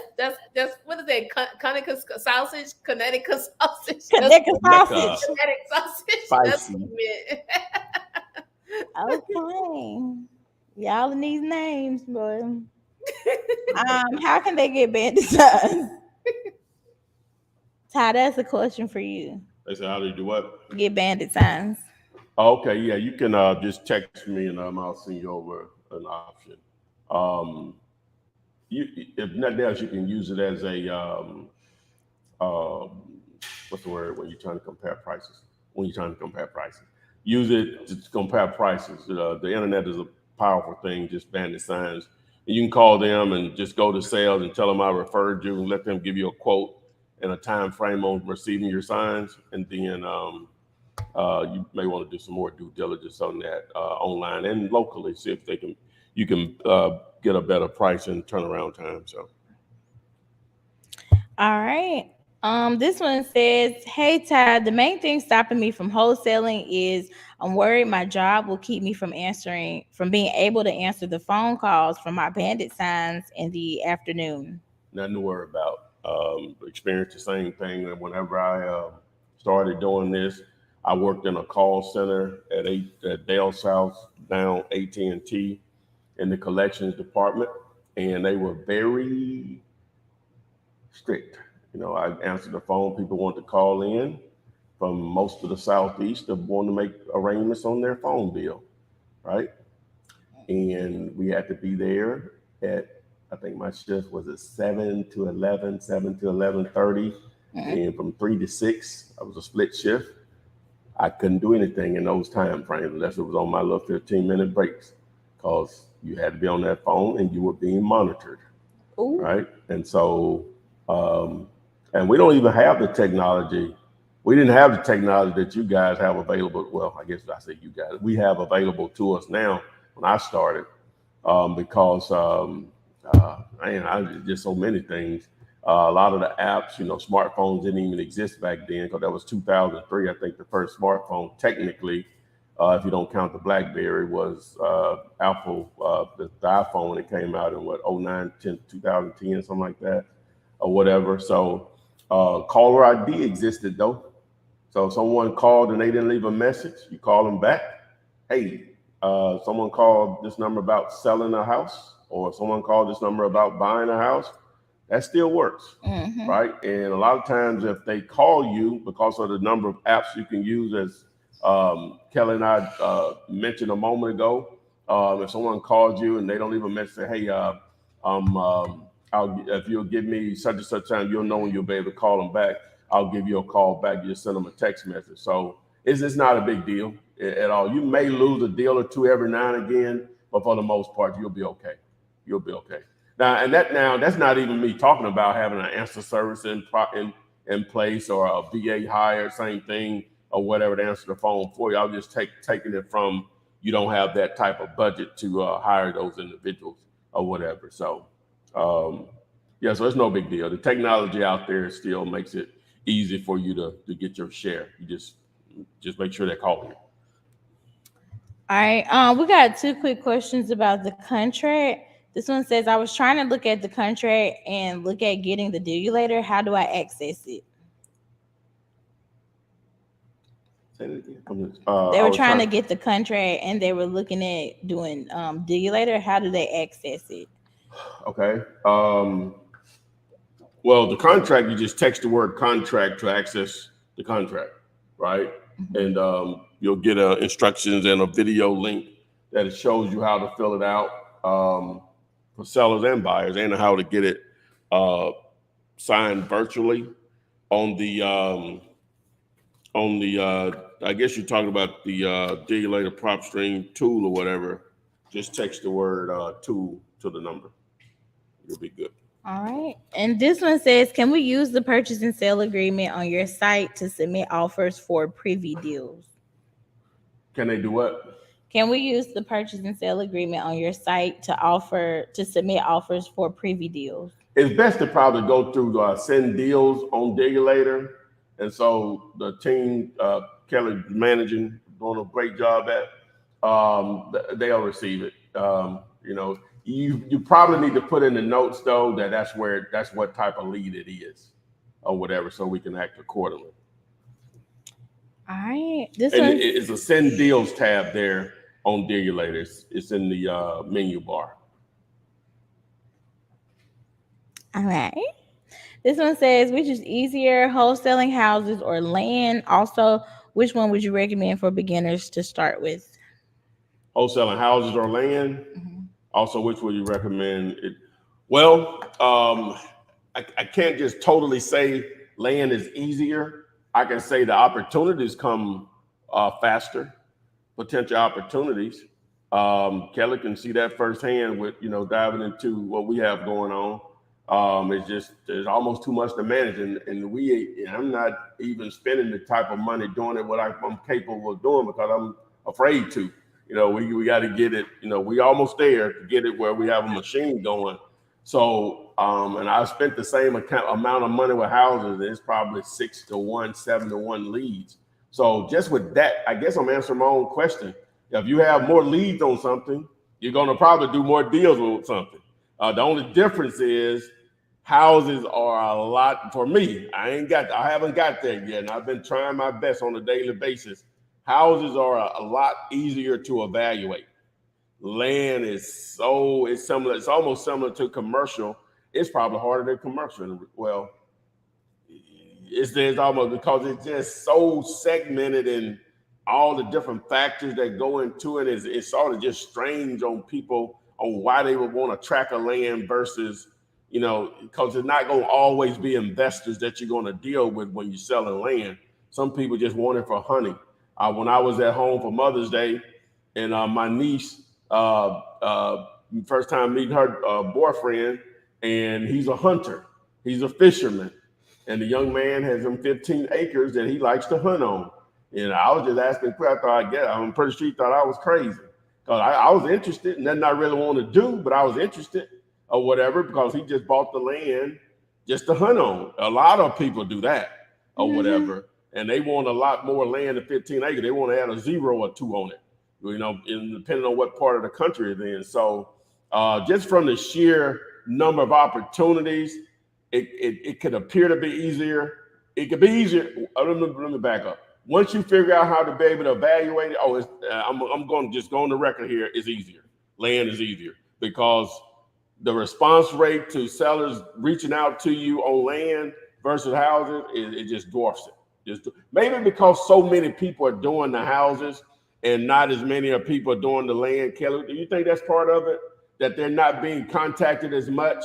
what is that? Connecticut sausage. Connecticut sausage. Connecticut sausage. Connecticut sausage. Spicy. Okay. Y'all in these names, boy. How can they get bandit signs? Ty, that's a question for you. They said, how do you do what? Get bandit signs. Okay, yeah, you can just text me and I'll send you over an option. If nothing else, you can use it as a what's the word when you're trying to compare prices? Use it to compare prices. The internet is a powerful thing, just bandit signs. And you can call them and just go to sales and tell them I referred you and let them give you a quote and a time frame on receiving your signs. And then you may want to do some more due diligence on that online and locally, see if you can get a better price and turnaround time. So, all right. This one says, hey Ty, the main thing stopping me from wholesaling is I'm worried my job will keep me from being able to answer the phone calls from my bandit signs in the afternoon. Nothing to worry about. Experienced the same thing. Whenever I started doing this, I worked in a call center at Dale South down AT&T in the collections department, and they were very strict. You know, I answered the phone. People wanted to call in. from most of the Southeast that want to make arrangements on their phone bill, right? And we had to be there at, I think my shift was at 7 to 11, 7 to 11:30. And from 3 to 6, I was a split shift. I couldn't do anything in those time frames unless it was on my little 15-minute breaks, because you had to be on that phone and you were being monitored. Ooh. Right? And so, and we don't even have the technology. We didn't have the technology that you guys have available. Well, I guess I say you guys, we have available to us now when I started, because, just so many things. A lot of the apps, smartphones didn't even exist back then, because that was 2003. I think the first smartphone, technically, if you don't count the BlackBerry, was Apple, the iPhone, when it came out in 09, 10, 2010, something like that, or whatever. So caller ID existed though. So if someone called and they didn't leave a message, you call them back. Hey, someone called this number about selling a house, or someone called this number about buying a house. That still works, right? And a lot of times if they call you, because of the number of apps you can use, as Kelly and I mentioned a moment ago, if someone calls you and they don't leave a message, say, hey, if you'll give me such and such time, you'll know when you'll be able to call them back. I'll give you a call back. You just send them a text message. So it's not a big deal at all. You may lose a deal or two every now and again, but for the most part, you'll be okay. You'll be okay. Now, that's not even me talking about having an answer service in place, or a VA hired, same thing, or whatever, to answer the phone for you. I'll just taking it from, you don't have that type of budget to hire those individuals or whatever. So, so it's no big deal. The technology out there still makes it easy for you to get your share. You just make sure they call you. All right. We got 2 quick questions about the contract. This one says, I was trying to look at the contract and look at getting the dealulator. How do I access it? Say it again. They were trying to get the contract and they were looking at doing dealulator. How do they access it? Okay. Well, the contract, you just text the word contract to access the contract, right? And you'll get instructions and a video link that shows you how to fill it out. For sellers and buyers, and how to get it signed virtually on the I guess you're talking about the dealulator PropStream tool or whatever. Just text the word tool to the number. You'll be good. All right. And this one says, can we use the purchase and sale agreement on your site to submit offers for privy deals? Can they do what? Can we use the purchase and sale agreement on your site to submit offers for privy deals? It's best to probably go through send deals on Dealator. And so the team, Kelly managing, doing a great job at, they'll receive it. You probably need to put in the notes though, that's what type of lead it is or whatever, so we can act accordingly. All right. It's a send deals tab there on Dealator. It's in the menu bar. All right. This one says, which is easier, wholesaling houses or land? Also, which one would you recommend for beginners to start with? Wholesaling houses or land? Mm-hmm. Also, which would you recommend? Well, I can't just totally say land is easier. I can say the opportunities come faster. Potential opportunities. Kelly can see that firsthand with, diving into what we have going on. It's just, there's almost too much to manage. And I'm not even spending the type of money doing it what I'm capable of doing, because I'm afraid to. We got to get it, we almost there to get it where we have a machine going. So, and I spent the same amount of money with houses. It's probably 6 to 1, 7 to 1 leads. So just with that, I guess I'm answering my own question. If you have more leads on something, you're going to probably do more deals with something. The only difference is houses are a lot, for me, I haven't got there yet. And I've been trying my best on a daily basis. Houses are a lot easier to evaluate. Land is it's similar. It's almost similar to commercial. It's probably harder than commercial. Well, It's almost because it's just so segmented and all the different factors that go into it. It's sort of just strange on people on why they would want to track a land versus, because it's not going to always be investors that you're going to deal with when you're selling land. Some people just want it for honey. When I was at home for Mother's Day, and my niece, first time meeting her boyfriend, and he's a hunter. He's a fisherman. And the young man has them 15 acres that he likes to hunt on. And I was just asking, I'm pretty sure he thought I was crazy. Because I was interested, and nothing I really want to do, but I was interested or whatever, because he just bought the land just to hunt on. A lot of people do that or whatever. And they want a lot more land than 15 acres. They want to add a 0 or 2 on it, depending on what part of the country it's in. So just from the sheer number of opportunities, it could appear to be easier. It could be easier. Let me back up. Once you figure out how to be able to evaluate it, I'm going to just go on the record here, it's easier. Land is easier because the response rate to sellers reaching out to you on land versus houses, it just dwarfs it. Maybe because so many people are doing the houses and not as many of people are doing the land. Kelly, do you think that's part of it? That they're not being contacted as much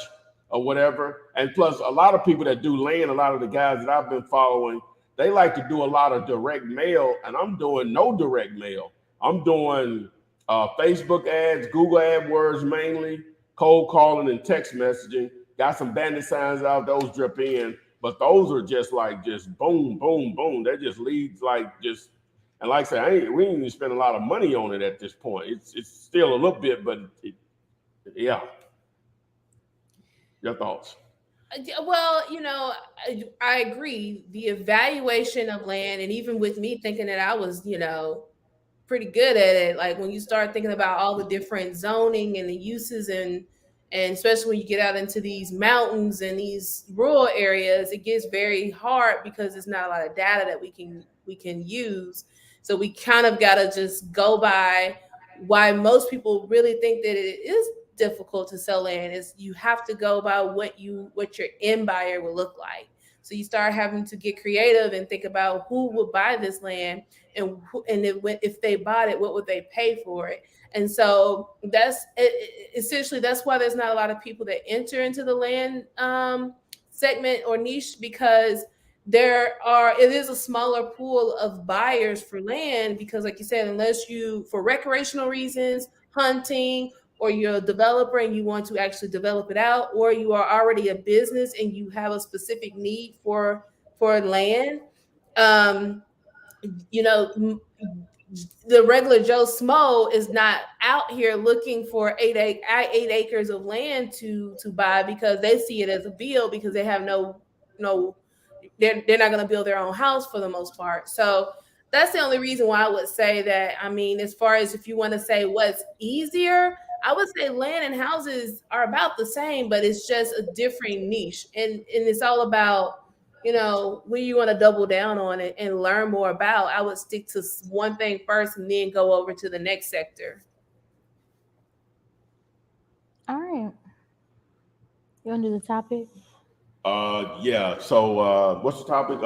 or whatever? And plus, a lot of people that do land, a lot of the guys that I've been following, they like to do a lot of direct mail, and I'm doing no direct mail. I'm doing Facebook ads, Google AdWords mainly, cold calling and text messaging. Got some bandit signs out, those drip in. But those are just boom, boom, boom. They're just leads and like I said, we ain't even spend a lot of money on it at this point. It's still a little bit, but yeah. Your thoughts? Well, I agree. The evaluation of land, and even with me thinking that I was, pretty good at it, like when you start thinking about all the different zoning and the uses and especially when you get out into these mountains and these rural areas, it gets very hard because there's not a lot of data that we can use. So we kind of got to just go by why most people really think that it is difficult to sell land is you have to go by what your end buyer will look like. So you start having to get creative and think about who would buy this land and if they bought it, what would they pay for it? And so essentially that's why there's not a lot of people that enter into the land segment or niche, because it is a smaller pool of buyers for land, because like you said, unless you, for recreational reasons, hunting, or you're a developer and you want to actually develop it out, or you are already a business and you have a specific need for land, the regular Joe Smo is not out here looking for 8 acres of land to buy, because they see it as a bill, because they have they're not going to build their own house for the most part. So that's the only reason why I would say that. I mean, as far as if you want to say what's easier, I would say land and houses are about the same, but it's just a different niche. And it's all about, when you want to double down on it and learn more about. I would stick to one thing first and then go over to the next sector. All right. You want to do the topic? Yeah. So what's the topic?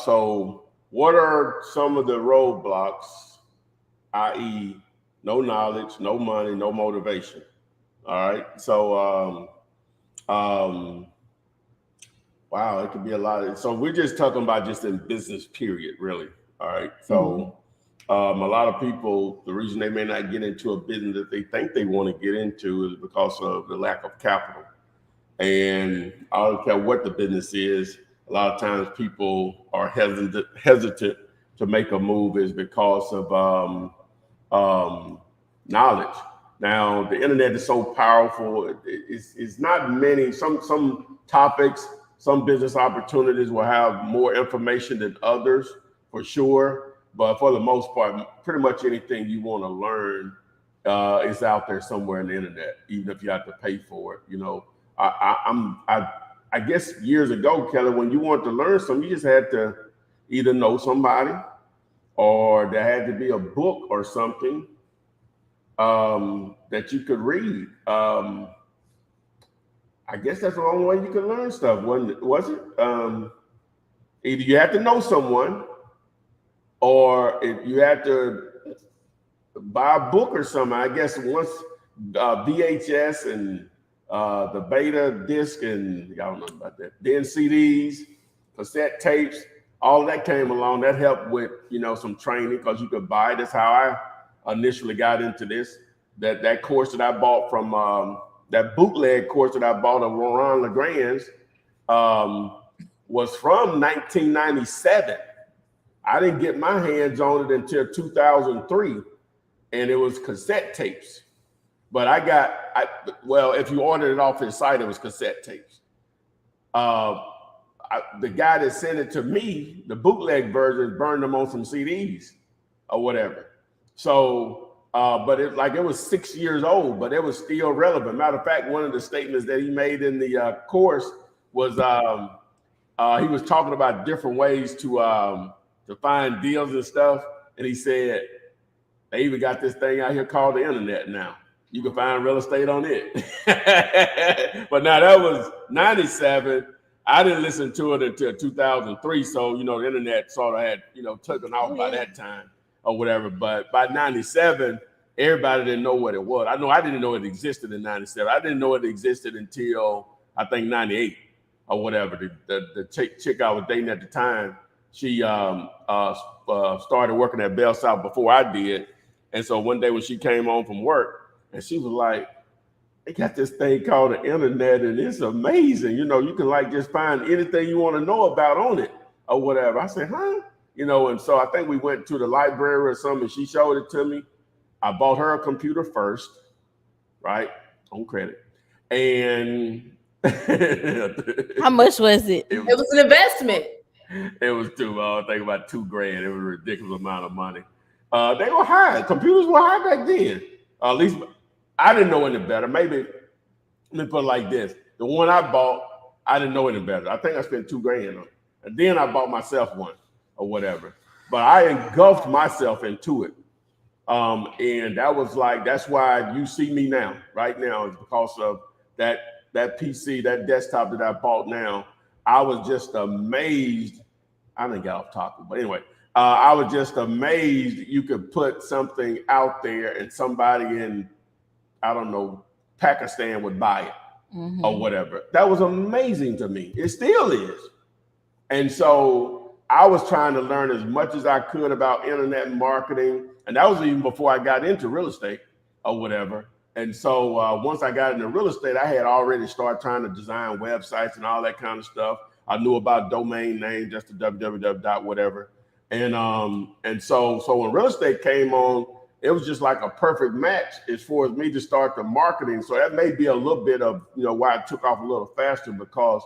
So what are some of the roadblocks, i.e., no knowledge, no money, no motivation? All right. So wow, it could be a lot. So we're just talking about just in business period, really. All right. So a lot of people, the reason they may not get into a business that they think they want to get into is because of the lack of capital. And I don't care what the business is, a lot of times people are hesitant to make a move is because of knowledge. Now, the internet is so powerful. It's not many, some topics, some business opportunities will have more information than others, for sure. But for the most part, pretty much anything you want to learn is out there somewhere in the internet, even if you have to pay for it. I guess years ago, Kelly, when you wanted to learn something, you just had to either know somebody or there had to be a book or something that you could read. I guess that's the only way you could learn stuff, was it? Either you have to know someone, or if you have to buy a book or something. I guess once VHS and the beta disc and y'all don't know about that. Then CDs, cassette tapes, all that came along. That helped with some training because you could buy it. That's how I initially got into this. That course that I bought from that bootleg course that I bought of Ron LeGrand's was from 1997. I didn't get my hands on it until 2003, and it was cassette tapes. But if you ordered it off his site, it was cassette tapes. The guy that sent it to me, the bootleg version, burned them on some CDs or whatever. So, but it was 6 years old, but it was still relevant. Matter of fact, one of the statements that he made in the course was he was talking about different ways to find deals and stuff, and he said they even got this thing out here called the internet now. You can find real estate on it. But now that was 97. I didn't listen to it until 2003. So, the internet sort of had, taken off by that time or whatever. But by 97, everybody didn't know what it was. I know I didn't know it existed in 97. I didn't know it existed until I think 98 or whatever. The chick I was dating at the time, she started working at Bell South before I did. And so one day when she came home from work, and she was like, they got this thing called the internet, and it's amazing. You can just find anything you want to know about on it or whatever. I said, huh? And so I think we went to the library or something, and she showed it to me. I bought her a computer first, right? On credit. And how much was it? It was an investment. It was I think about $2,000. It was a ridiculous amount of money. They were high. Computers were high back then. At least I didn't know any better. Maybe, let me put it like this. The one I bought, I didn't know any better. I think I spent $2,000 on it. And then I bought myself one or whatever. But I engulfed myself into it. And that's why you see me now, right now, is because of that PC, that desktop that I bought now. I was just amazed. I didn't get off topic, but anyway, I was just amazed you could put something out there and somebody in, I don't know, Pakistan would buy it or whatever. That was amazing to me. It still is. And so I was trying to learn as much as I could about internet marketing. And that was even before I got into real estate or whatever. And so once I got into real estate, I had already started trying to design websites and all that kind of stuff. I knew about domain names, just the www. whatever. And so when real estate came on, it was just like a perfect match as far as me to start the marketing. So that may be a little bit of, why it took off a little faster, because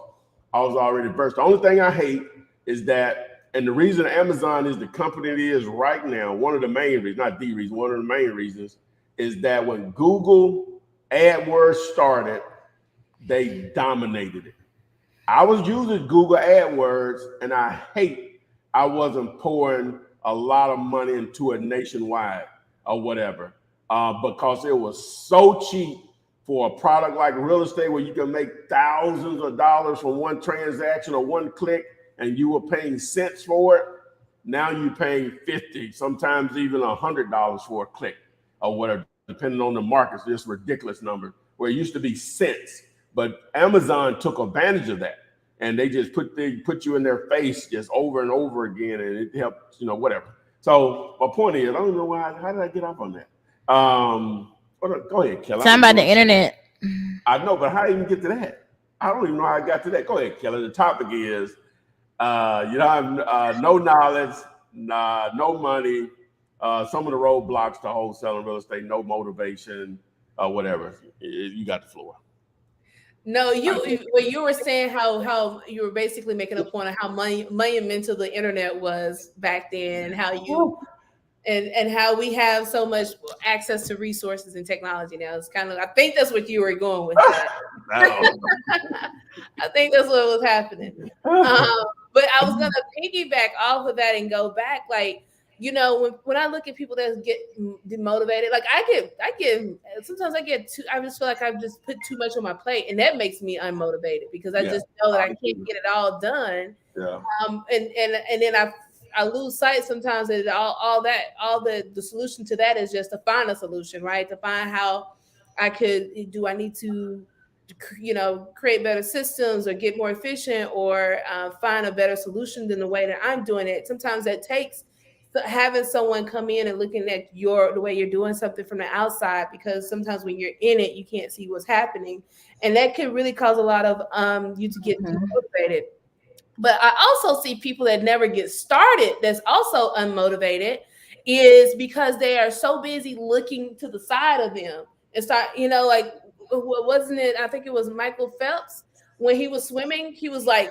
I was already versed. The only thing I hate is that, and the reason Amazon is the company it is right now, one of the main reasons, not the reason, one of the main reasons is that when Google AdWords started, they dominated it. I was using Google AdWords, and I wasn't pouring a lot of money into it nationwide or whatever, because it was so cheap for a product like real estate where you can make thousands of dollars from one transaction or one click, and you were paying cents for it. Now you're paying $50, sometimes even $100 for a click or whatever, depending on the markets. Just ridiculous number where it used to be cents. But Amazon took advantage of that, and they just put you in their face just over and over again, and it helped, whatever. So my point is, I don't know why. How did I get off on that? Go ahead, Kelly. Talking about the internet. I know, but how did I even get to that? I don't even know how I got to that. Go ahead, Kelly. The topic is, you don't have no knowledge, no money, some of the roadblocks to wholesaling real estate, no motivation, whatever. You got the floor. No, you were saying how you were basically making a point of how monumental the internet was back then, and how you and how we have so much access to resources and technology now. It's kind of, I think that's what you were going with that. I think that's what was happening. But I was gonna piggyback off of that and go back, like, you know, when I look at people that get demotivated, like I get sometimes I get too, I just feel like I've just put too much on my plate, and that makes me unmotivated because I just know that I can't get it all done. Yeah. And then I lose sight sometimes that all the solution to that is just to find a solution, right? To find how I need to, you know, create better systems or get more efficient or find a better solution than the way that I'm doing it. Sometimes that takes having someone come in and looking at the way you're doing something from the outside, because sometimes when you're in it, you can't see what's happening. And that can really cause a lot of you to get demotivated. But I also see people that never get started that's also unmotivated, is because they are so busy looking to the side of them. It's not, you know, like, wasn't it? I think it was Michael Phelps when he was swimming. He was like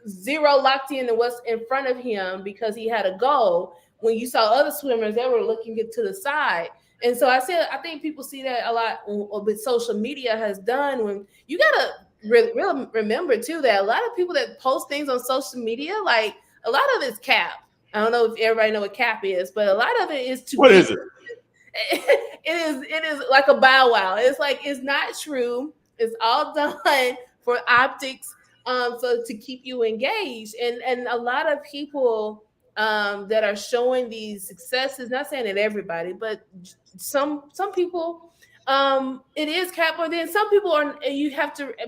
zero locked in to what's in front of him because he had a goal. When you saw other swimmers, they were looking to the side. And so I think people see that a lot with social media has done. When you gotta really remember too that a lot of people that post things on social media, like a lot of it's cap. I don't know if everybody know what cap is, but a lot of it is what is it? It is like a bow wow. It's like, it's not true. It's all done for optics, so to keep you engaged. And a lot of people that are showing these successes, not saying that everybody, but some people, it is cap. But then some people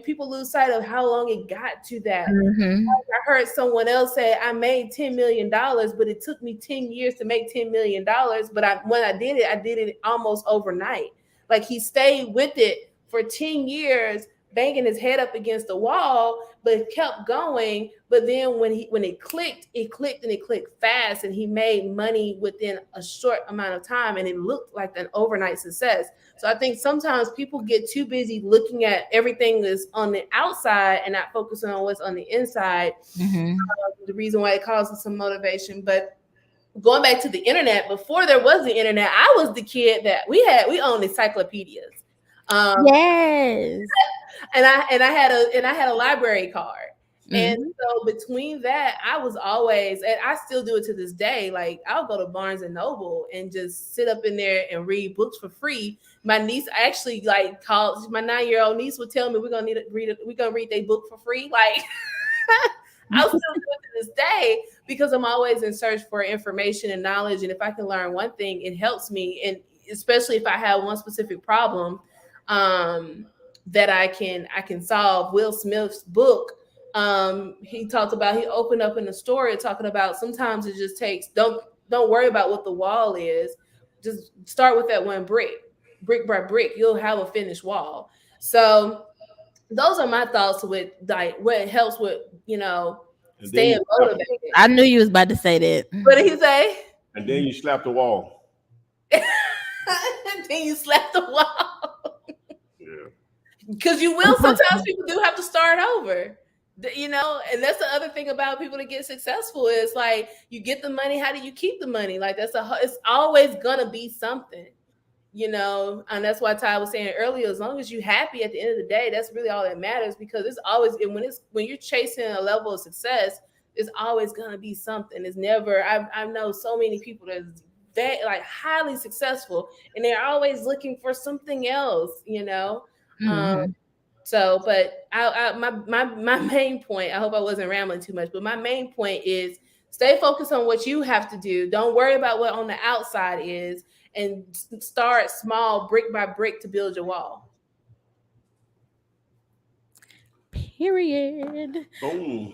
people lose sight of how long it got to that. I heard someone else say, I made $10 million, but it took me 10 years to make $10 million. But when I did it almost overnight. Like, he stayed with it for 10 years, banging his head up against the wall, but kept going. But then when it clicked fast, and he made money within a short amount of time, and it looked like an overnight success. So I think sometimes people get too busy looking at everything that's on the outside and not focusing on what's on the inside. The reason why it causes some motivation. But going back to the internet, before there was the internet, I was the kid that we owned encyclopedias. Yes. And I had a library card. And so between that, I was always, and I still do it to this day, like I'll go to Barnes and Noble and just sit up in there and read books for free. My niece actually called, my 9-year-old niece would tell me we're gonna read their book for free. Like I'll still do it to this day because I'm always in search for information and knowledge. And if I can learn one thing, it helps me. And especially if I have one specific problem that I can solve. Will Smith's book, he opened up in the story talking about sometimes it just takes, don't worry about what the wall is. Just start with that one brick by brick, you'll have a finished wall. So those are my thoughts with like what helps with, staying motivated. I knew you was about to say that. What did he say? And then you slap the wall. Then you slap the wall. Yeah. Because you will. Sometimes people do have to start over. And that's the other thing about people that get successful is like, you get the money. How do you keep the money? Like it's always gonna be something, and that's why Ty was saying earlier, as long as you're happy at the end of the day, that's really all that matters, because it's always, when you're chasing a level of success, it's always gonna be something. It's never, I know so many people that like highly successful and they're always looking for something else, So, but my main point, I hope I wasn't rambling too much, but my main point is stay focused on what you have to do. Don't worry about what on the outside is, and start small, brick by brick, to build your wall. Period. Boom.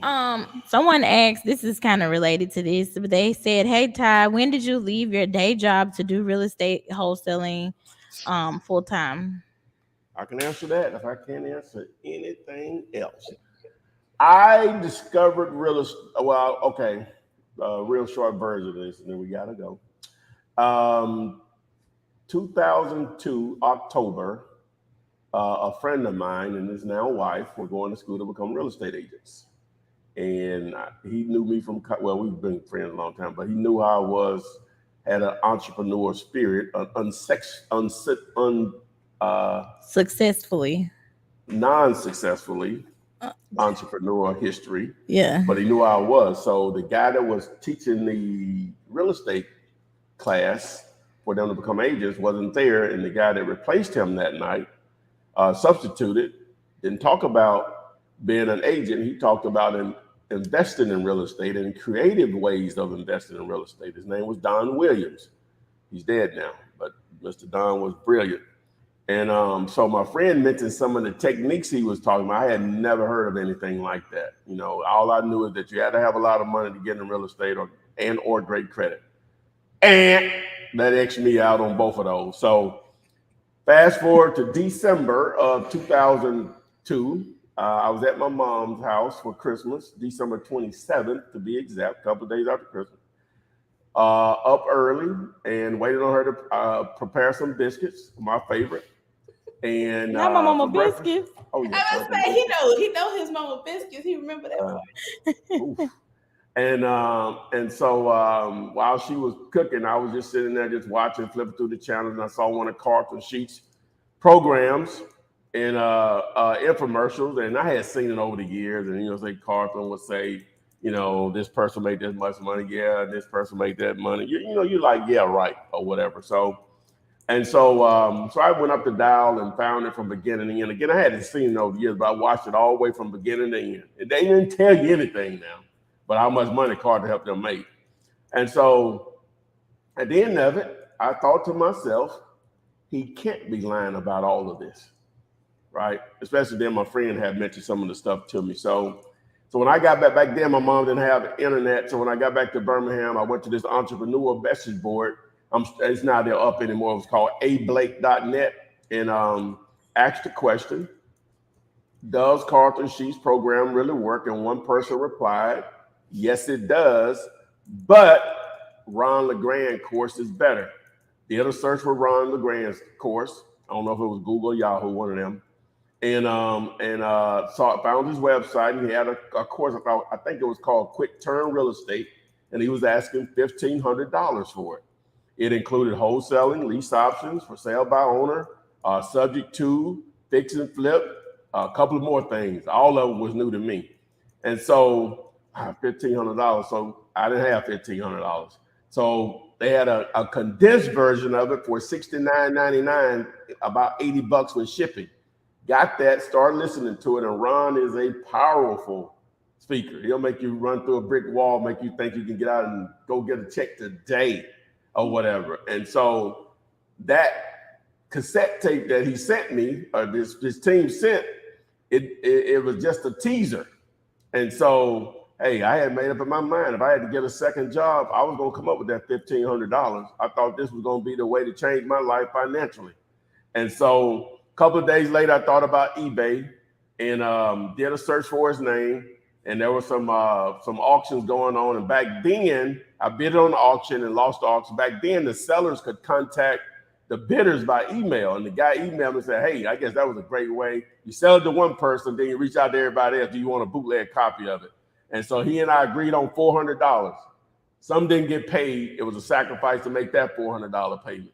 Someone asked, this is kind of related to this, but they said, hey Ty, when did you leave your day job to do real estate wholesaling full time? I can answer that if I can't answer anything else. I discovered real estate. Well, okay, real short version of this, and then we gotta go. 2002 October, a friend of mine and his now wife were going to school to become real estate agents, and he knew me from, well, we've been friends a long time, but he knew how I was, had an entrepreneur spirit, non-successfully entrepreneur history. Yeah. But he knew how I was. So the guy that was teaching the real estate class for them to become agents wasn't there, and the guy that replaced him that night substituted, didn't talk about being an agent. He talked about investing in real estate and creative ways of investing in real estate. His name was Don Williams. He's dead now, but Mr. Don was brilliant. And so my friend mentioned some of the techniques he was talking about. I had never heard of anything like that. You know, all I knew is that you had to have a lot of money to get in real estate or great credit. And that X'd me out on both of those. So fast forward to December of 2002. I was at my mom's house for Christmas, December 27th to be exact, a couple of days after Christmas. Up early and waited on her to prepare some biscuits, my favorite. And not my mama biscuits. Oh yeah, I was saying he know his mama biscuits. He remember that part. And so while she was cooking, I was just sitting there just watching, flipping through the channels, and I saw one of Carlton Sheets programs and infomercials, and I had seen it over the years. And say Carlton would say, this person made this much money, yeah, this person made that money. You're like, yeah, right, or whatever. So I went up the dial and found it from beginning to end. Again, I hadn't seen it over the years, but I watched it all the way from beginning to end. And they didn't tell you anything now, but how much money Carter helped them make. And so at the end of it, I thought to myself, he can't be lying about all of this, right? Especially then my friend had mentioned some of the stuff to me. So when I got back then, my mom didn't have internet. So when I got back to Birmingham, I went to this entrepreneur message board. It's not there up anymore. It was called ablake.net, and asked the question, does Carlton Sheets program really work? And one person replied, yes, it does, but Ron LeGrand course is better. Did a search for Ron LeGrand's course. I don't know if it was Google or Yahoo, one of them. And found his website, and he had a course. I think it was called Quick Turn Real Estate, and he was asking $1,500 for it. It included wholesaling, lease options for sale by owner, subject to, fix and flip, a couple of more things. All of it was new to me. And so $1,500. So I didn't have $1,500. So they had a condensed version of it for $69.99, about $80 with shipping. Got that, started listening to it, and Ron is a powerful speaker. He'll make you run through a brick wall, make you think you can get out and go get a check today or whatever. And so that cassette tape that he sent me, or this team sent, it was just a teaser. And so, hey, I had made up in my mind, if I had to get a second job, I was going to come up with that $1,500. I thought this was going to be the way to change my life financially. And so a couple of days later, I thought about eBay and did a search for his name. And there were some auctions going on. And back then, I bid on the auction and lost the auction. Back then, the sellers could contact the bidders by email. And the guy emailed me and said, hey, I guess that was a great way. You sell it to one person, then you reach out to everybody else. Do you want a bootleg copy of it? And so he and I agreed on $400. Some didn't get paid. It was a sacrifice to make that $400 payment.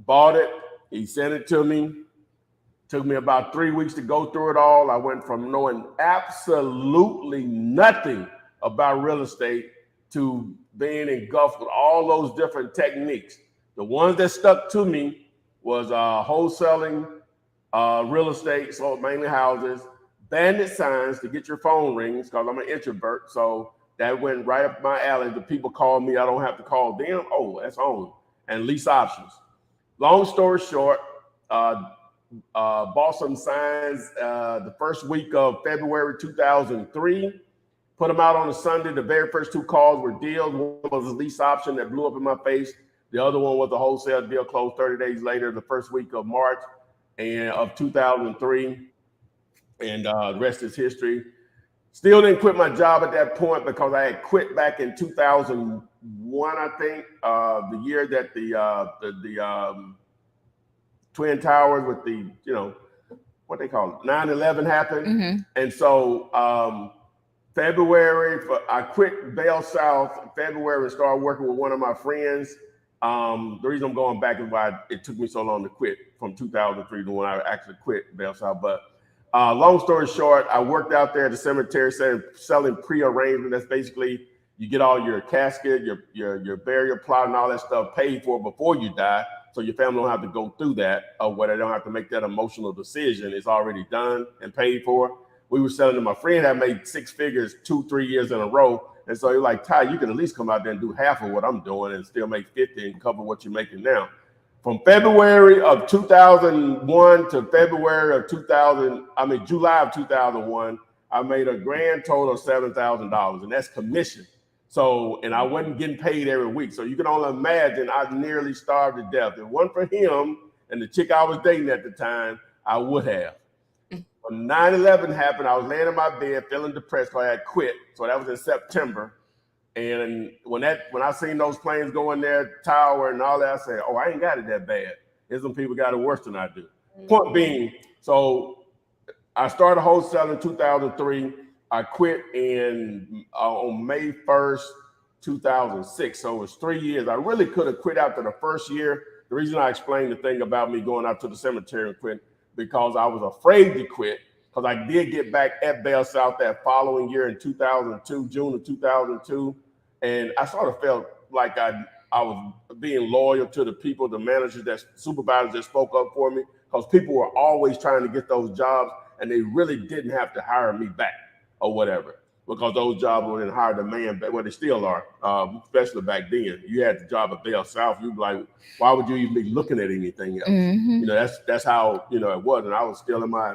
Bought it. He sent it to me. Took me about 3 weeks to go through it all. I went from knowing absolutely nothing about real estate to being engulfed with all those different techniques. The ones that stuck to me was wholesaling, real estate, so mainly houses, bandit signs to get your phone rings, because I'm an introvert. So that went right up my alley. The people call me, I don't have to call them. Oh, that's on. And lease options. Long story short, bought some signs the first week of February 2003, put them out on a Sunday. The very first two calls were deals. One was a lease option that blew up in my face. The other one was a wholesale deal closed 30 days later, the first week of March of 2003. And the rest is history. Still didn't quit my job at that point because I had quit back in 2001, I think, the year that the Twin Towers with the, what they call it, 9/11 happened. Mm-hmm. And so February, I quit Bell South in February and started working with one of my friends. The reason I'm going back is why it took me so long to quit from 2003 to when I actually quit Bell South. But long story short, I worked out there at the cemetery selling pre-arrangement. That's basically you get all your casket, your burial plot, and all that stuff paid for before you die, so your family don't have to go through that, or where they don't have to make that emotional decision. It's already done and paid for. We were selling to my friend that made 6 figures 2-3 years in a row. And so you're like, Ty, you can at least come out there and do half of what I'm doing and still make 50 and cover what you're making now. From February of 2001 to July of 2001, I made a grand total of $7,000, and that's commission. So, and I wasn't getting paid every week. So you can only imagine I nearly starved to death. If it wasn't for him and the chick I was dating at the time, I would have. When 9/11 happened, I was laying in my bed feeling depressed because I had quit. So that was in September. And when I seen those planes go in there, tower and all that, I said, oh, I ain't got it that bad. There's some people got it worse than I do. Point being, so I started wholesaling in 2003. I quit on May 1st, 2006. So it was 3 years. I really could have quit after the first year. The reason I explained the thing about me going out to the cemetery and quit, because I was afraid to quit, because I did get back at Bell South that following year in 2002, June of 2002. And I sort of felt like I was being loyal to the people, the managers, that supervisors that spoke up for me, because people were always trying to get those jobs and they really didn't have to hire me back or whatever, because those jobs were in higher demand, well, they still are, especially back then. You had the job at Bell South, you'd be like, why would you even be looking at anything else? You know, that's how, you know, it was. And I was still in my,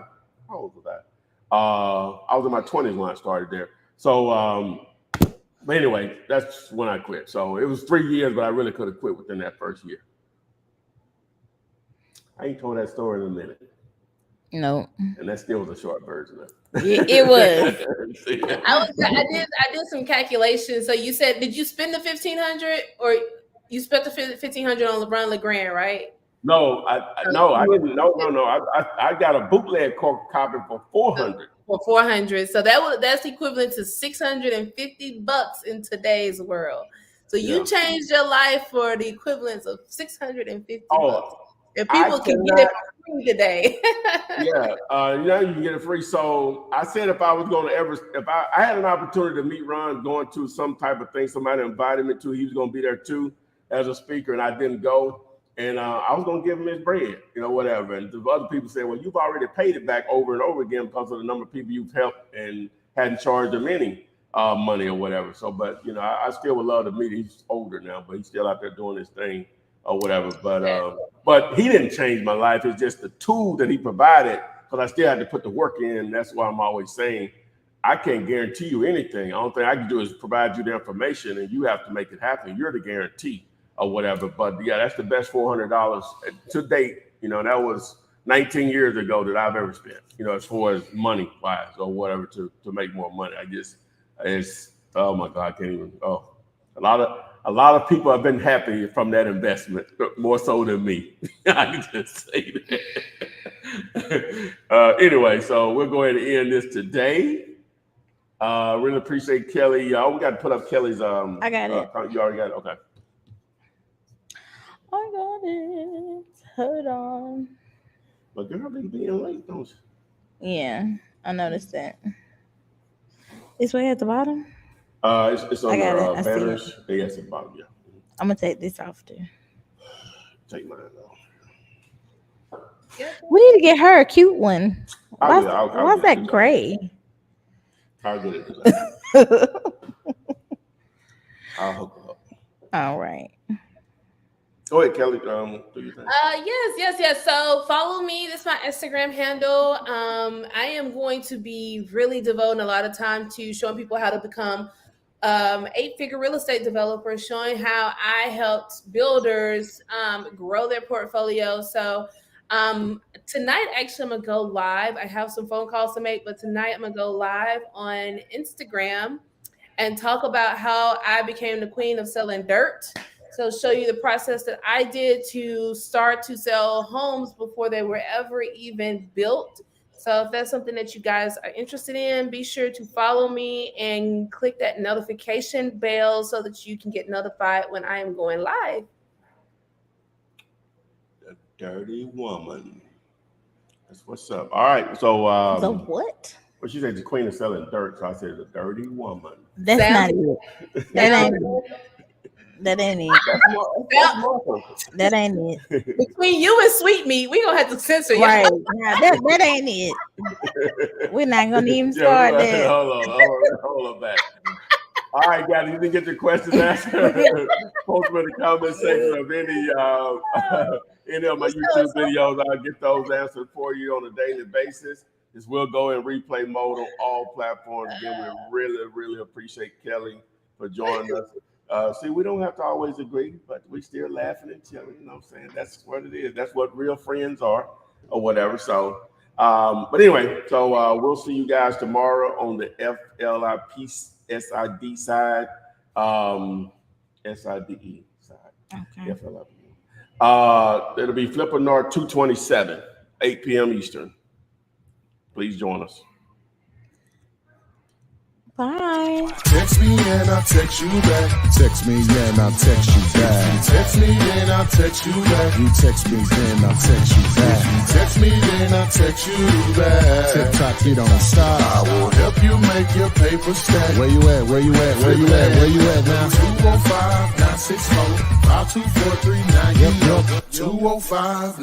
how old was I? I was in my 20s when I started there. So, but anyway, that's when I quit. So it was 3 years, but I really could have quit within that first year. I ain't told that story in a minute. No. And that still was a short version of it. It was. I did some calculations. So you said, did you spend the $1,500 or you spent the $1,500 on LeBron LeGrand, right? No, I didn't. No. I got a bootleg copy for $400. For $400. So that's equivalent to $650 in today's world. So you changed your life for the equivalence of $650. If people can get it for free today. You can get it free. So I said if I was going to if I had an opportunity to meet Ron going to some type of thing, somebody invited me to, he was going to be there too as a speaker, and I didn't go. And I was going to give him his bread, you know, whatever. And the other people said, well, you've already paid it back over and over again because of the number of people you've helped and hadn't charged them any money or whatever. So, but, you know, I still would love to meet him. He's older now, but he's still out there doing his thing or whatever. But he didn't change my life. It's just the tool that he provided, because I still had to put the work in. That's why I'm always saying I can't guarantee you anything. The only thing I can do is provide you the information, and you have to make it happen. You're the guarantee or whatever. But yeah, that's the best $400 to date. You know, that was 19 years ago that I've ever spent, you know, as far as money wise or whatever to make more money. It's, oh my God, I can't even, a lot of people have been happy from that investment, more so than me. I can just say that. Anyway, so we'll go ahead and end this today. Really appreciate Kelly. We got to put up Kelly's. I got it. You already got it? Okay. I got it. Hold on. But girl, they being late, don't you? Yeah, I noticed that. It's way at the bottom. It's on the banners. Yes, at the bottom. Yeah. I'm gonna take this off too. Take mine off. We need to get her a cute one. Why's that it gray? I'll get it. I'll hook her up. All right. Go ahead, Kelly. Do your thing. Yes. So follow me. This is my Instagram handle. I am going to be really devoting a lot of time to showing people how to become 8-figure real estate developers, showing how I helped builders grow their portfolio. So tonight, actually, I'm gonna go live. I have some phone calls to make, but tonight I'm gonna go live on Instagram and talk about how I became the queen of selling dirt. So show you the process that I did to start to sell homes before they were ever even built. So if that's something that you guys are interested in, be sure to follow me and click that notification bell so that you can get notified when I am going live. The dirty woman. That's what's up. All right. So the what? Well, she said the queen of selling dirt. So I said the dirty woman. That's not it. That ain't it. That ain't it. That ain't it. Between you and Sweet Meat, we gonna have to censor you. Right. Now, that ain't it. We're not gonna even start that. Hold on back. All right, guys, you didn't get your questions answered. Post them in the comment section of any of my YouTube videos. I'll get those answered for you on a daily basis. This will go in replay mode on all platforms. Again, we really, really appreciate Kelly for joining us. See, we don't have to always agree, but we still laughing and chilling. You know what I'm saying? That's what it is. That's what real friends are, or whatever. So, but anyway, so we'll see you guys tomorrow on the FLIP SID side, SIDE side. Okay. FLIP. It'll be Flipper North 227, 8 p.m. Eastern. Please join us. Bye. Text me and I'll text you back. Text me, and I'll text you back. Text me and I'll text you back. You text me, then I'll text you back. Text me then I'll text you back. TikTok, you don't stop. I will help you make your paper stack. Where you at? Where you at? Where you at? Where you at now? 205-964-5243. Yep. 205